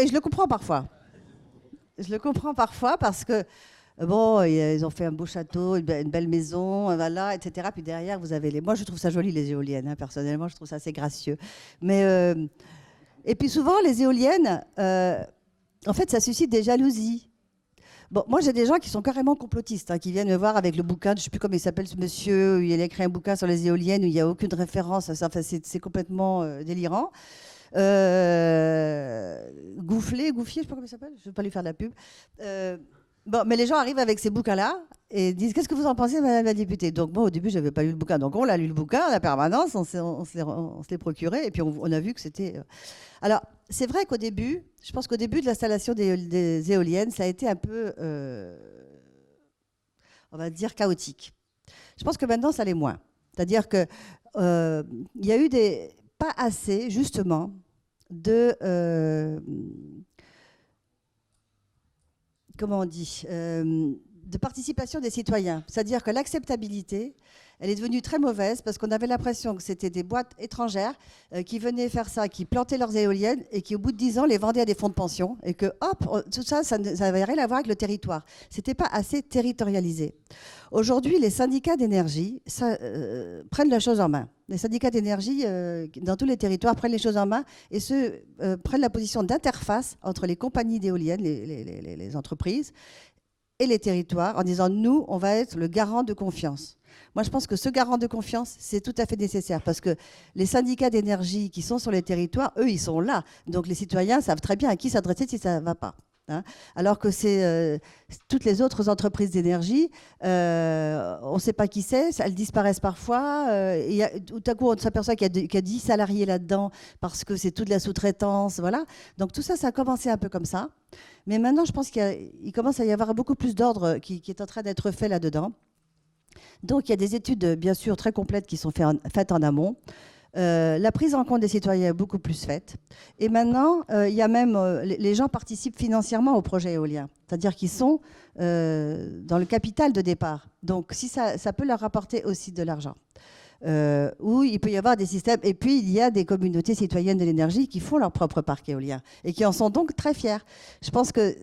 je le comprends parfois. Je le comprends parfois parce que, bon, ils ont fait un beau château, une belle maison, voilà, etc. Puis derrière, vous avez Moi, je trouve ça joli, les éoliennes. Hein, personnellement, je trouve ça assez gracieux. Mais, et puis souvent, les éoliennes... en fait, ça suscite des jalousies. Bon, moi, j'ai des gens qui sont carrément complotistes, hein, qui viennent me voir avec le bouquin, je ne sais plus comment il s'appelle ce monsieur, il a écrit un bouquin sur les éoliennes où il n'y a aucune référence. Enfin, c'est complètement délirant. Gouffier, je ne sais pas comment il s'appelle, je ne vais pas lui faire de la pub. Bon, mais les gens arrivent avec ces bouquins-là et disent « Qu'est-ce que vous en pensez, madame la députée ?» Donc moi, au début, je n'avais pas lu le bouquin. Donc on l'a lu le bouquin à la permanence, on se l'est procuré et puis on a vu que c'était... Alors, c'est vrai qu'au début, je pense qu'au début de l'installation des éoliennes, ça a été un peu, on va dire, chaotique. Je pense que maintenant, ça l'est moins. C'est-à-dire qu'il y a eu pas assez, justement, comment on dit, de participation des citoyens. C'est-à-dire que l'acceptabilité, elle est devenue très mauvaise parce qu'on avait l'impression que c'était des boîtes étrangères qui venaient faire ça, qui plantaient leurs éoliennes et qui, au bout de 10 ans, les vendaient à des fonds de pension et que, hop, tout ça, ça n'avait rien à voir avec le territoire. Ce n'était pas assez territorialisé. Aujourd'hui, les syndicats d'énergie prennent la chose en main. Les syndicats d'énergie, dans tous les territoires, prennent les choses en main et prennent la position d'interface entre les compagnies d'éoliennes, les entreprises, et les territoires, en disant, nous, on va être le garant de confiance. Moi, je pense que ce garant de confiance, c'est tout à fait nécessaire parce que les syndicats d'énergie qui sont sur les territoires, eux, ils sont là. Donc, les citoyens savent très bien à qui s'adresser si ça ne va pas. Hein. Alors que c'est toutes les autres entreprises d'énergie, on ne sait pas qui c'est, elles disparaissent parfois. Tout à coup, on s'aperçoit qu'il y a 10 salariés là-dedans parce que c'est toute la sous-traitance. Voilà. Donc tout ça, ça a commencé un peu comme ça. Mais maintenant, je pense qu'il commence à y avoir beaucoup plus d'ordre qui est en train d'être fait là-dedans. Donc il y a des études, bien sûr, très complètes qui sont faites en amont. La prise en compte des citoyens est beaucoup plus faite. Et maintenant, il y a même, les gens participent financièrement au projet éolien. C'est-à-dire qu'ils sont dans le capital de départ. Donc, si ça peut leur rapporter aussi de l'argent. Où il peut y avoir des systèmes. Et puis, il y a des communautés citoyennes de l'énergie qui font leur propre parc éolien et qui en sont donc très fiers. Je pense que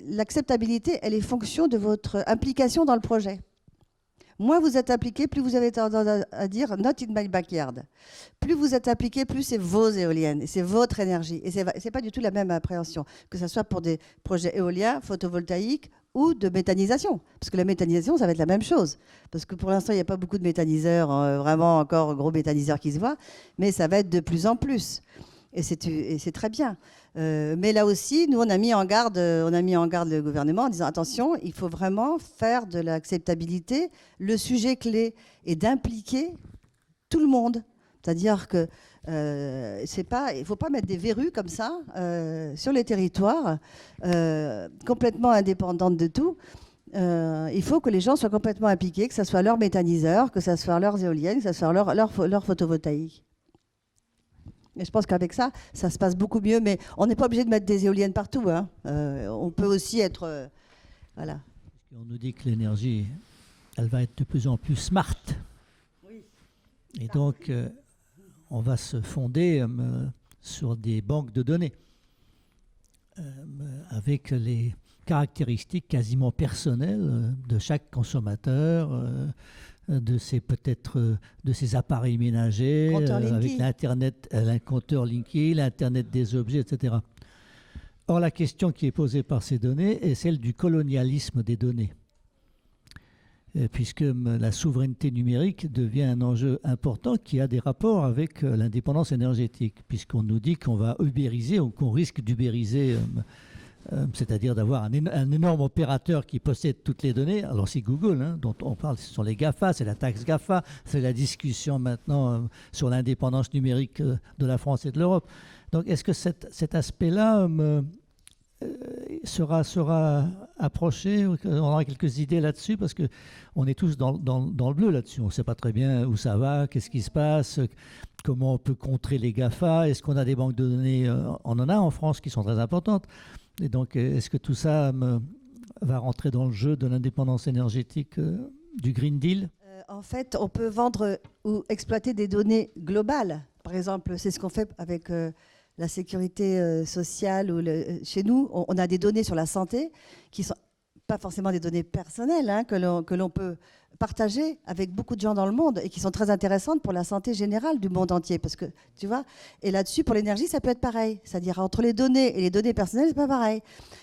l'acceptabilité, elle est fonction de votre implication dans le projet. Moins vous êtes impliqué, plus vous avez tendance à dire « not in my backyard ». Plus vous êtes impliqué, plus c'est vos éoliennes, et c'est votre énergie. Et ce n'est pas du tout la même appréhension, que ce soit pour des projets éoliens, photovoltaïques ou de méthanisation. Parce que la méthanisation, ça va être la même chose. Parce que pour l'instant, il n'y a pas beaucoup de méthaniseurs, vraiment encore gros méthaniseurs qui se voient, mais ça va être de plus en plus. Et c'est très bien. Mais là aussi, nous, on a mis en garde le gouvernement en disant attention, il faut vraiment faire de l'acceptabilité le sujet clé et d'impliquer tout le monde. C'est-à-dire que il ne faut pas mettre des verrues comme ça sur les territoires, complètement indépendantes de tout. Il faut que les gens soient complètement impliqués, que ce soit leurs méthaniseurs, que ce soit leurs éoliennes, que ce soit leur photovoltaïque. Et je pense qu'avec ça, ça se passe beaucoup mieux. Mais on n'est pas obligé de mettre des éoliennes partout. Hein. On peut aussi être... voilà. On nous dit que l'énergie, elle va être de plus en plus smart. Oui. Et donc, on va se fonder sur des banques de données avec les caractéristiques quasiment personnelles de chaque consommateur, de ses appareils ménagers, avec l'Internet, un compteur Linky, l'Internet des objets, etc. Or, la question qui est posée par ces données est celle du colonialisme des données, puisque la souveraineté numérique devient un enjeu important qui a des rapports avec l'indépendance énergétique, puisqu'on nous dit qu'on va ubériser ou qu'on risque d'ubériser, c'est-à-dire d'avoir un énorme opérateur qui possède toutes les données. Alors c'est Google, hein, dont on parle, ce sont les GAFA, c'est la taxe GAFA, c'est la discussion maintenant sur l'indépendance numérique de la France et de l'Europe. Donc est-ce que cet aspect-là sera approché? On aura quelques idées là-dessus, parce qu'on est tous dans le bleu là-dessus. On ne sait pas très bien où ça va, qu'est-ce qui se passe, comment on peut contrer les GAFA. Est-ce qu'on a des banques de données? On en a en France qui sont très importantes. Et donc, est-ce que tout ça va rentrer dans le jeu de l'indépendance énergétique du Green Deal? En fait, on peut vendre ou exploiter des données globales. Par exemple, c'est ce qu'on fait avec la sécurité sociale. Chez nous, on a des données sur la santé qui ne sont pas forcément des données personnelles, hein, que l'on peut partager avec beaucoup de gens dans le monde et qui sont très intéressantes pour la santé générale du monde entier. Parce que, tu vois, et là-dessus, pour l'énergie, ça peut être pareil. C'est-à-dire, entre les données et les données personnelles, c'est pas pareil.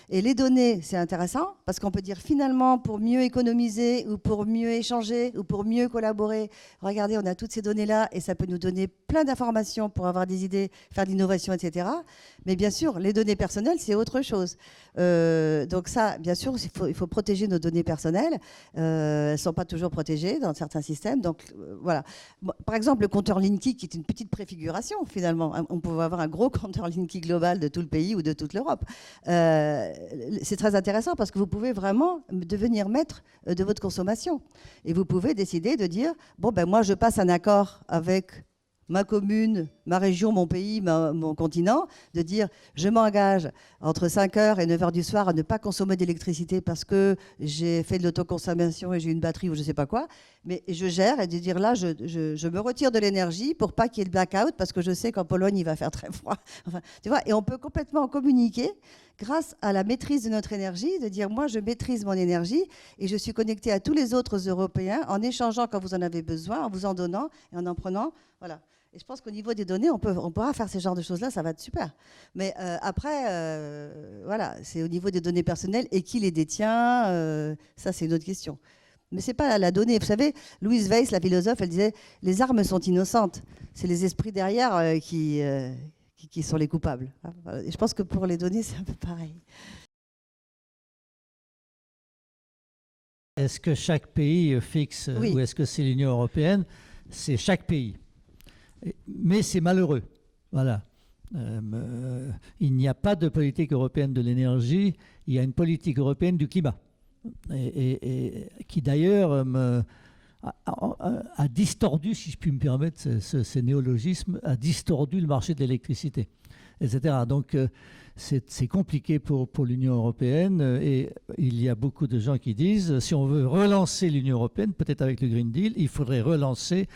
Et les données, c'est intéressant parce qu'on peut dire finalement, pour mieux économiser ou pour mieux échanger ou pour mieux collaborer, regardez, on a toutes ces données-là et ça peut nous donner plein d'informations pour avoir des idées, faire de l'innovation, etc. Mais bien sûr, les données personnelles, c'est autre chose. Donc ça, bien sûr, il faut protéger nos données personnelles. Elles ne sont pas toujours protégées dans certains systèmes. Donc voilà. Par exemple, le compteur Linky, qui est une petite préfiguration finalement. On peut avoir un gros compteur Linky global de tout le pays ou de toute l'Europe. C'est très intéressant parce que vous pouvez vraiment devenir maître de votre consommation. Et vous pouvez décider de dire, bon, ben moi, je passe un accord avec ma commune, ma région, mon pays, mon continent, de dire je m'engage entre 5h et 9h du soir à ne pas consommer d'électricité parce que j'ai fait de l'autoconsommation et j'ai une batterie ou je ne sais pas quoi, mais je gère et de dire là, je me retire de l'énergie pour pas qu'il y ait le blackout parce que je sais qu'en Pologne, il va faire très froid. Enfin, tu vois, et on peut complètement communiquer grâce à la maîtrise de notre énergie, de dire moi, je maîtrise mon énergie et je suis connecté à tous les autres Européens en échangeant quand vous en avez besoin, en vous en donnant et en prenant. Voilà. Et je pense qu'au niveau des données, on pourra faire ce genre de choses-là, ça va être super. Mais après, voilà, c'est au niveau des données personnelles et qui les détient, ça c'est une autre question. Mais c'est pas la donnée. Vous savez, Louise Weiss, la philosophe, elle disait les armes sont innocentes. C'est les esprits derrière qui sont les coupables. Et je pense que pour les données, c'est un peu pareil. Est-ce que chaque pays fixe, oui, ou est-ce que c'est l'Union européenne? C'est chaque pays. Mais c'est malheureux. Voilà. Il n'y a pas de politique européenne de l'énergie, il y a une politique européenne du climat. Et qui d'ailleurs a distordu, si je puis me permettre ces néologismes, a distordu le marché de l'électricité, etc. Donc c'est compliqué pour l'Union européenne et il y a beaucoup de gens qui disent si on veut relancer l'Union européenne, peut-être avec le Green Deal, il faudrait relancer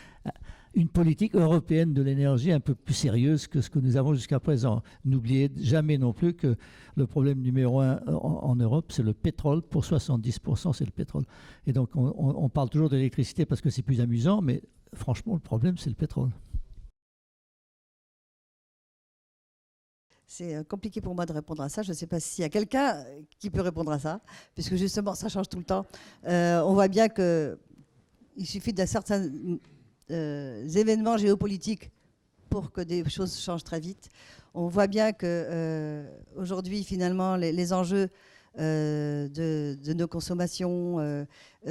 une politique européenne de l'énergie un peu plus sérieuse que ce que nous avons jusqu'à présent. N'oubliez jamais non plus que le problème numéro un en Europe, c'est le pétrole. Pour 70%, c'est le pétrole. Et donc, on parle toujours de l'électricité parce que c'est plus amusant, mais franchement, le problème, c'est le pétrole. C'est compliqué pour moi de répondre à ça. Je ne sais pas s'il y a quelqu'un qui peut répondre à ça, puisque justement, ça change tout le temps. On voit bien qu'il suffit d'un certain événements géopolitiques pour que des choses changent très vite. On voit bien que aujourd'hui, finalement, les enjeux de nos consommations,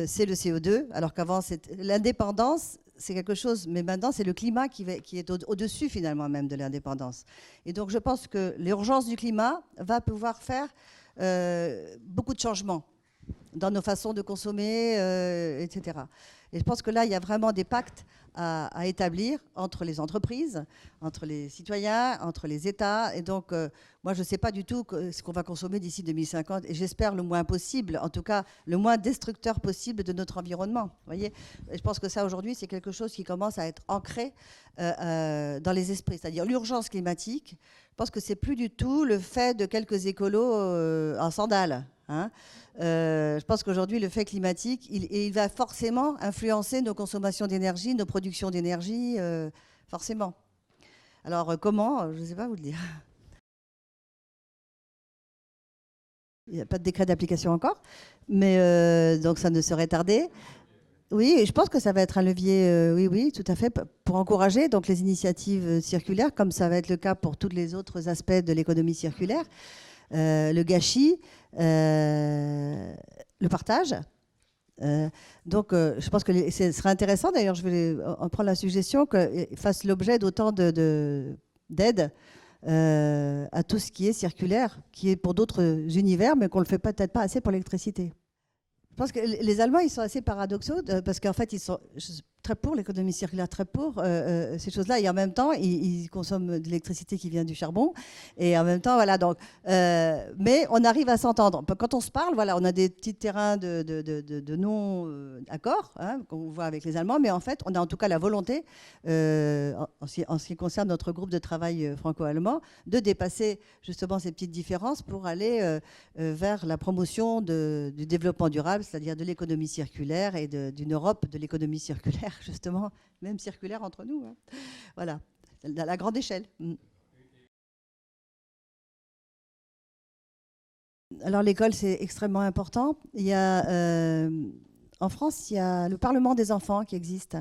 c'est le CO2, alors qu'avant, l'indépendance, c'est quelque chose, mais maintenant, c'est le climat qui est au-dessus, finalement, même de l'indépendance. Et donc, je pense que l'urgence du climat va pouvoir faire beaucoup de changements dans nos façons de consommer, etc. Et je pense que là, il y a vraiment des pactes à établir entre les entreprises, entre les citoyens, entre les États. Et donc, moi, je ne sais pas du tout ce qu'on va consommer d'ici 2050. Et j'espère le moins possible, en tout cas, le moins destructeur possible de notre environnement. Vous voyez, et je pense que ça, aujourd'hui, c'est quelque chose qui commence à être ancré dans les esprits. C'est-à-dire l'urgence climatique. Je pense que c'est plus du tout le fait de quelques écolos en sandales. Hein. Je pense qu'aujourd'hui, le fait climatique, il va forcément influencer nos consommations d'énergie, nos productions d'énergie, forcément. Alors, comment? Je ne sais pas vous le dire. Il n'y a pas de décret d'application encore, mais donc ça ne serait tardé. Oui, et je pense que ça va être un levier, oui, tout à fait, pour encourager donc, les initiatives circulaires, comme ça va être le cas pour tous les autres aspects de l'économie circulaire. Le gâchis, le partage. Donc, je pense que ce serait intéressant, d'ailleurs, je vais en prendre la suggestion qu'il fasse l'objet d'autant d'aide à tout ce qui est circulaire, qui est pour d'autres univers, mais qu'on ne le fait peut-être pas assez pour l'électricité. Je pense que les Allemands, ils sont assez paradoxaux parce qu'en fait, ils sont très pour l'économie circulaire, très pour ces choses-là. Et en même temps, ils consomment de l'électricité qui vient du charbon. Et en même temps, voilà. Donc, mais on arrive à s'entendre. Quand on se parle, voilà, on a des petits terrains de non-accord qu'on voit avec les Allemands. Mais en fait, on a en tout cas la volonté, en ce qui concerne notre groupe de travail franco-allemand, de dépasser justement ces petites différences pour aller vers la promotion du développement durable, c'est-à-dire de l'économie circulaire et d'une Europe de l'économie circulaire, justement, même circulaire entre nous. Hein. Voilà, à la grande échelle. Alors l'école, c'est extrêmement important. Il y a, en France, il y a le Parlement des enfants qui existe.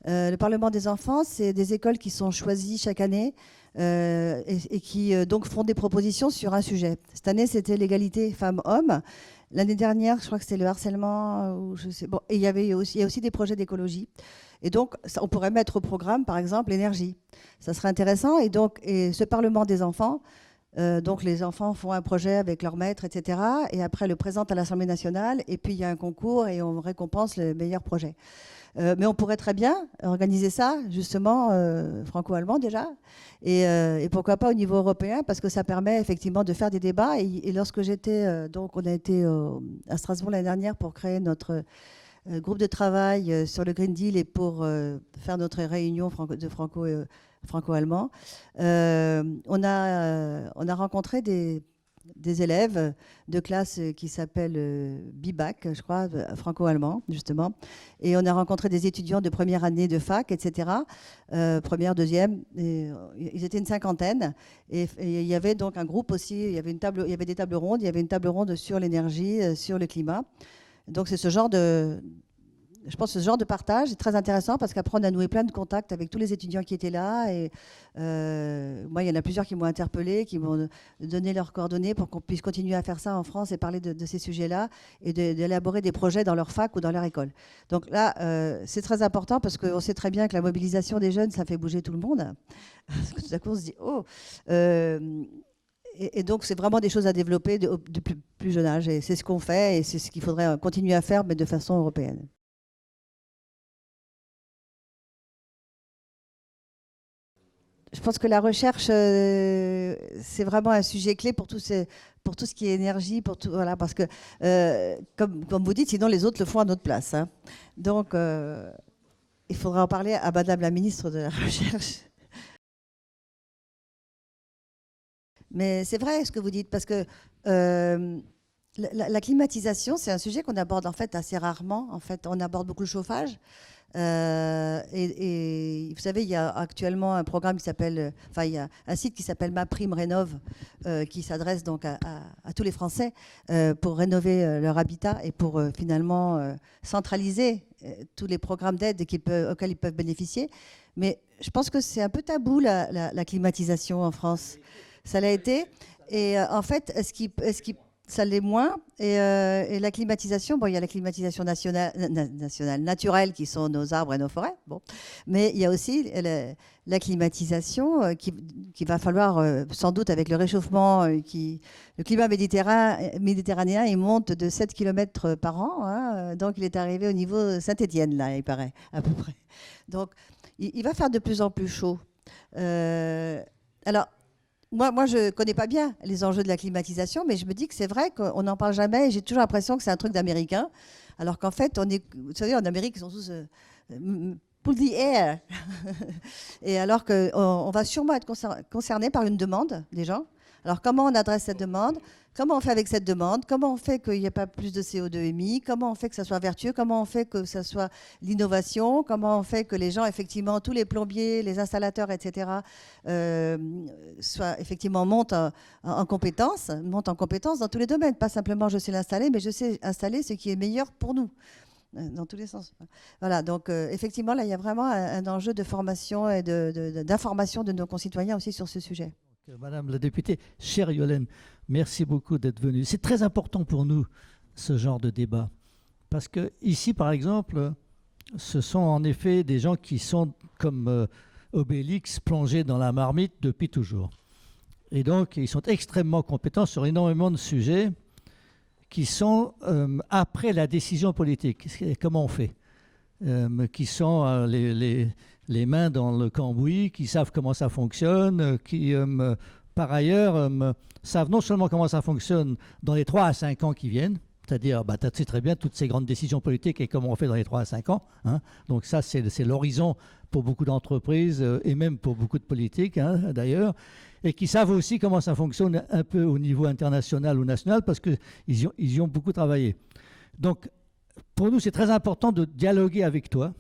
Le Parlement des enfants, c'est des écoles qui sont choisies chaque année et qui donc font des propositions sur un sujet. Cette année, c'était l'égalité femmes-hommes. L'année dernière, je crois que c'était le harcèlement. Je sais. Bon, et il y a aussi des projets d'écologie. Et donc, on pourrait mettre au programme, par exemple, l'énergie. Ça serait intéressant. Et donc, ce Parlement des enfants, donc les enfants font un projet avec leur maître, etc. Et après, le présentent à l'Assemblée nationale. Et puis, il y a un concours et on récompense le meilleur projet. Mais on pourrait très bien organiser ça, justement, franco-allemand déjà, et pourquoi pas au niveau européen, parce que ça permet effectivement de faire des débats. Et lorsque j'étais, donc on a été à Strasbourg l'année dernière pour créer notre groupe de travail sur le Green Deal et pour faire notre réunion de franco-allemand, on a rencontré des élèves de classe qui s'appellent BIBAC, je crois, franco-allemand, justement. Et on a rencontré des étudiants de première année de fac, etc., première, deuxième. Et ils étaient une cinquantaine. Et il y avait donc un groupe aussi, il y avait des tables rondes, il y avait une table ronde sur l'énergie, sur le climat. Donc c'est ce genre je pense que ce genre de partage est très intéressant parce qu'après, on a noué plein de contacts avec tous les étudiants qui étaient là. Et moi, il y en a plusieurs qui m'ont interpellé, qui m'ont donné leurs coordonnées pour qu'on puisse continuer à faire ça en France et parler de ces sujets-là et d'élaborer des projets dans leur fac ou dans leur école. Donc là, c'est très important parce qu'on sait très bien que la mobilisation des jeunes, ça fait bouger tout le monde. Parce que tout à coup, on se dit, oh et donc, c'est vraiment des choses à développer de plus jeune âge. Et c'est ce qu'on fait et c'est ce qu'il faudrait continuer à faire, mais de façon européenne. je pense que la recherche, c'est vraiment un sujet clé pour tout ce qui est énergie, pour tout, voilà, parce que, comme vous dites, sinon les autres le font à notre place, hein. Donc, il faudra en parler à Madame la ministre de la Recherche. Mais c'est vrai ce que vous dites, parce que la climatisation, c'est un sujet qu'on aborde en fait assez rarement. En fait, on aborde beaucoup le chauffage. Et vous savez, il y a actuellement un programme qui s'appelle, enfin, il y a un site qui s'appelle MaPrimeRénov, qui s'adresse donc à tous les Français pour rénover leur habitat et pour finalement centraliser tous les programmes d'aide auxquels ils peuvent bénéficier. Mais je pense que c'est un peu tabou la climatisation en France. Ça l'a été. Et en fait, ça l'est moins. Et la climatisation, bon, il y a la climatisation nationale, naturelle, qui sont nos arbres et nos forêts. Bon. Mais il y a aussi la climatisation qui va falloir, sans doute avec le réchauffement, le climat méditerranéen, il monte de 7 km par an. Hein, donc il est arrivé au niveau Saint-Étienne, là, il paraît, à peu près. Donc il va faire de plus en plus chaud. Alors, moi, je ne connais pas bien les enjeux de la climatisation, mais je me dis que c'est vrai qu'on n'en parle jamais et j'ai toujours l'impression que c'est un truc d'Américains, alors qu'en fait, vous savez, en Amérique, ils sont tous pull the air. Et alors qu'on va sûrement être concerné par une demande des gens. Alors, comment on adresse cette demande? Comment on fait avec cette demande? Comment on fait qu'il n'y ait pas plus de CO2 émis? Comment on fait que ça soit vertueux? Comment on fait que ça soit l'innovation? Comment on fait que les gens, effectivement, tous les plombiers, les installateurs, etc., montent en compétences dans tous les domaines. Pas simplement je sais l'installer, mais je sais installer ce qui est meilleur pour nous, dans tous les sens. Voilà, donc effectivement, là, il y a vraiment un enjeu de formation et d'information de nos concitoyens aussi sur ce sujet. Madame la députée, chère Yolène, merci beaucoup d'être venue. C'est très important pour nous, ce genre de débat. Parce que ici, par exemple, ce sont en effet des gens qui sont comme Obélix, plongés dans la marmite depuis toujours. Et donc, ils sont extrêmement compétents sur énormément de sujets qui sont après la décision politique. Comment on fait qui sont les mains dans le cambouis, qui savent comment ça fonctionne, qui, par ailleurs, savent non seulement comment ça fonctionne dans les 3 à 5 ans qui viennent, c'est-à-dire, tu sais très bien toutes ces grandes décisions politiques et comment on fait dans les 3 à 5 ans. Hein. Donc ça, c'est l'horizon pour beaucoup d'entreprises et même pour beaucoup de politiques, hein, d'ailleurs, et qui savent aussi comment ça fonctionne un peu au niveau international ou national parce qu'ils y ont beaucoup travaillé. Donc, pour nous, c'est très important de dialoguer avec toi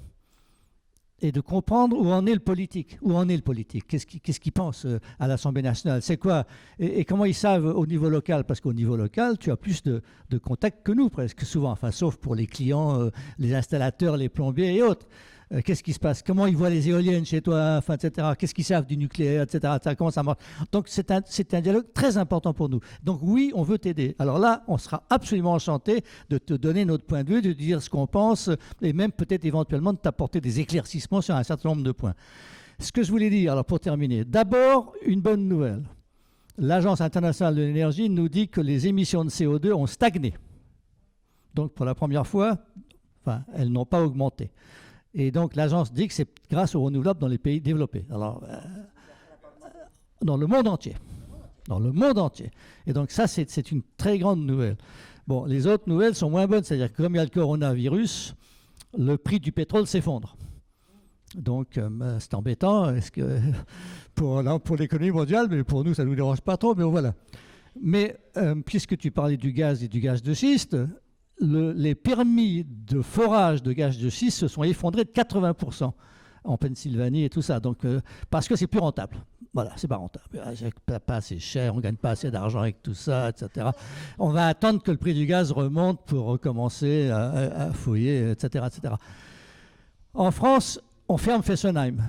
et de comprendre où en est le politique. Où en est le politique? Qu'est-ce qu'il pense à l'Assemblée nationale? C'est quoi? Et comment ils savent au niveau local? Parce qu'au niveau local, tu as plus de contacts que nous, presque souvent. Enfin, sauf pour les clients, les installateurs, les plombiers et autres. Qu'est-ce qui se passe? Comment ils voient les éoliennes chez toi, enfin, etc. Qu'est-ce qu'ils savent du nucléaire, etc. Comment ça marche? Donc, c'est un dialogue très important pour nous. Donc, oui, on veut t'aider. Alors là, on sera absolument enchanté de te donner notre point de vue, de dire ce qu'on pense et même peut-être éventuellement de t'apporter des éclaircissements sur un certain nombre de points. Ce que je voulais dire, alors pour terminer, d'abord, une bonne nouvelle. L'Agence internationale de l'énergie nous dit que les émissions de CO2 ont stagné. Donc, pour la première fois, enfin, elles n'ont pas augmenté. Et donc, l'agence dit que c'est grâce aux renouvelables dans les pays développés. Alors, dans le monde entier. Dans le monde entier. Et donc, ça, c'est une très grande nouvelle. Bon, les autres nouvelles sont moins bonnes. C'est-à-dire que comme il y a le coronavirus, le prix du pétrole s'effondre. Donc, c'est embêtant. Pour l'économie mondiale, mais pour nous, ça ne nous dérange pas trop. Mais voilà. Mais puisque tu parlais du gaz et du gaz de schiste, les permis de forage de gaz de schiste se sont effondrés de 80% en Pennsylvanie et tout ça. Donc, parce que c'est plus rentable. Voilà, c'est pas rentable. C'est pas assez cher, on ne gagne pas assez d'argent avec tout ça, etc. On va attendre que le prix du gaz remonte pour recommencer à fouiller, etc., etc. En France, on ferme Fessenheim.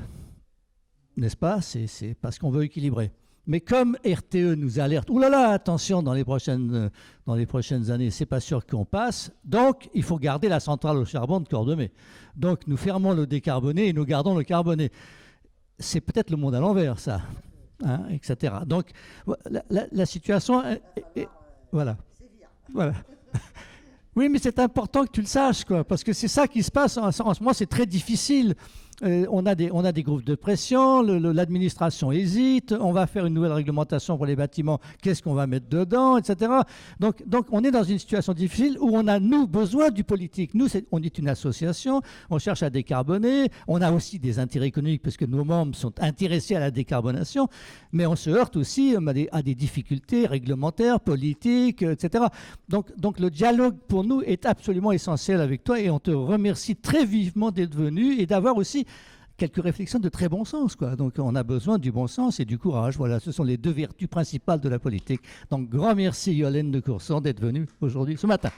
N'est-ce pas? C'est parce qu'on veut équilibrer. Mais comme RTE nous alerte, oulala, attention, dans les prochaines années, c'est pas sûr qu'on passe, donc il faut garder la centrale au charbon de Cordemais. Donc nous fermons le décarboné et nous gardons le carboné. C'est peut-être le monde à l'envers, ça, hein, etc. Donc la situation est voilà. Voilà. Oui, mais c'est important que tu le saches, quoi, parce que c'est ça qui se passe. En ce moment, c'est très difficile on a des groupes de pression, l'administration hésite, on va faire une nouvelle réglementation pour les bâtiments, qu'est-ce qu'on va mettre dedans, etc. Donc on est dans une situation difficile où on a, nous, besoin du politique. Nous, on est une association, on cherche à décarboner, on a aussi des intérêts économiques parce que nos membres sont intéressés à la décarbonation, mais on se heurte aussi à des difficultés réglementaires, politiques, etc. Donc le dialogue pour nous est absolument essentiel avec toi et on te remercie très vivement d'être venu et d'avoir aussi quelques réflexions de très bon sens, quoi. Donc on a besoin du bon sens et du courage. Voilà, ce sont les deux vertus principales de la politique. Donc grand merci Yolène de Courson d'être venue aujourd'hui, ce matin.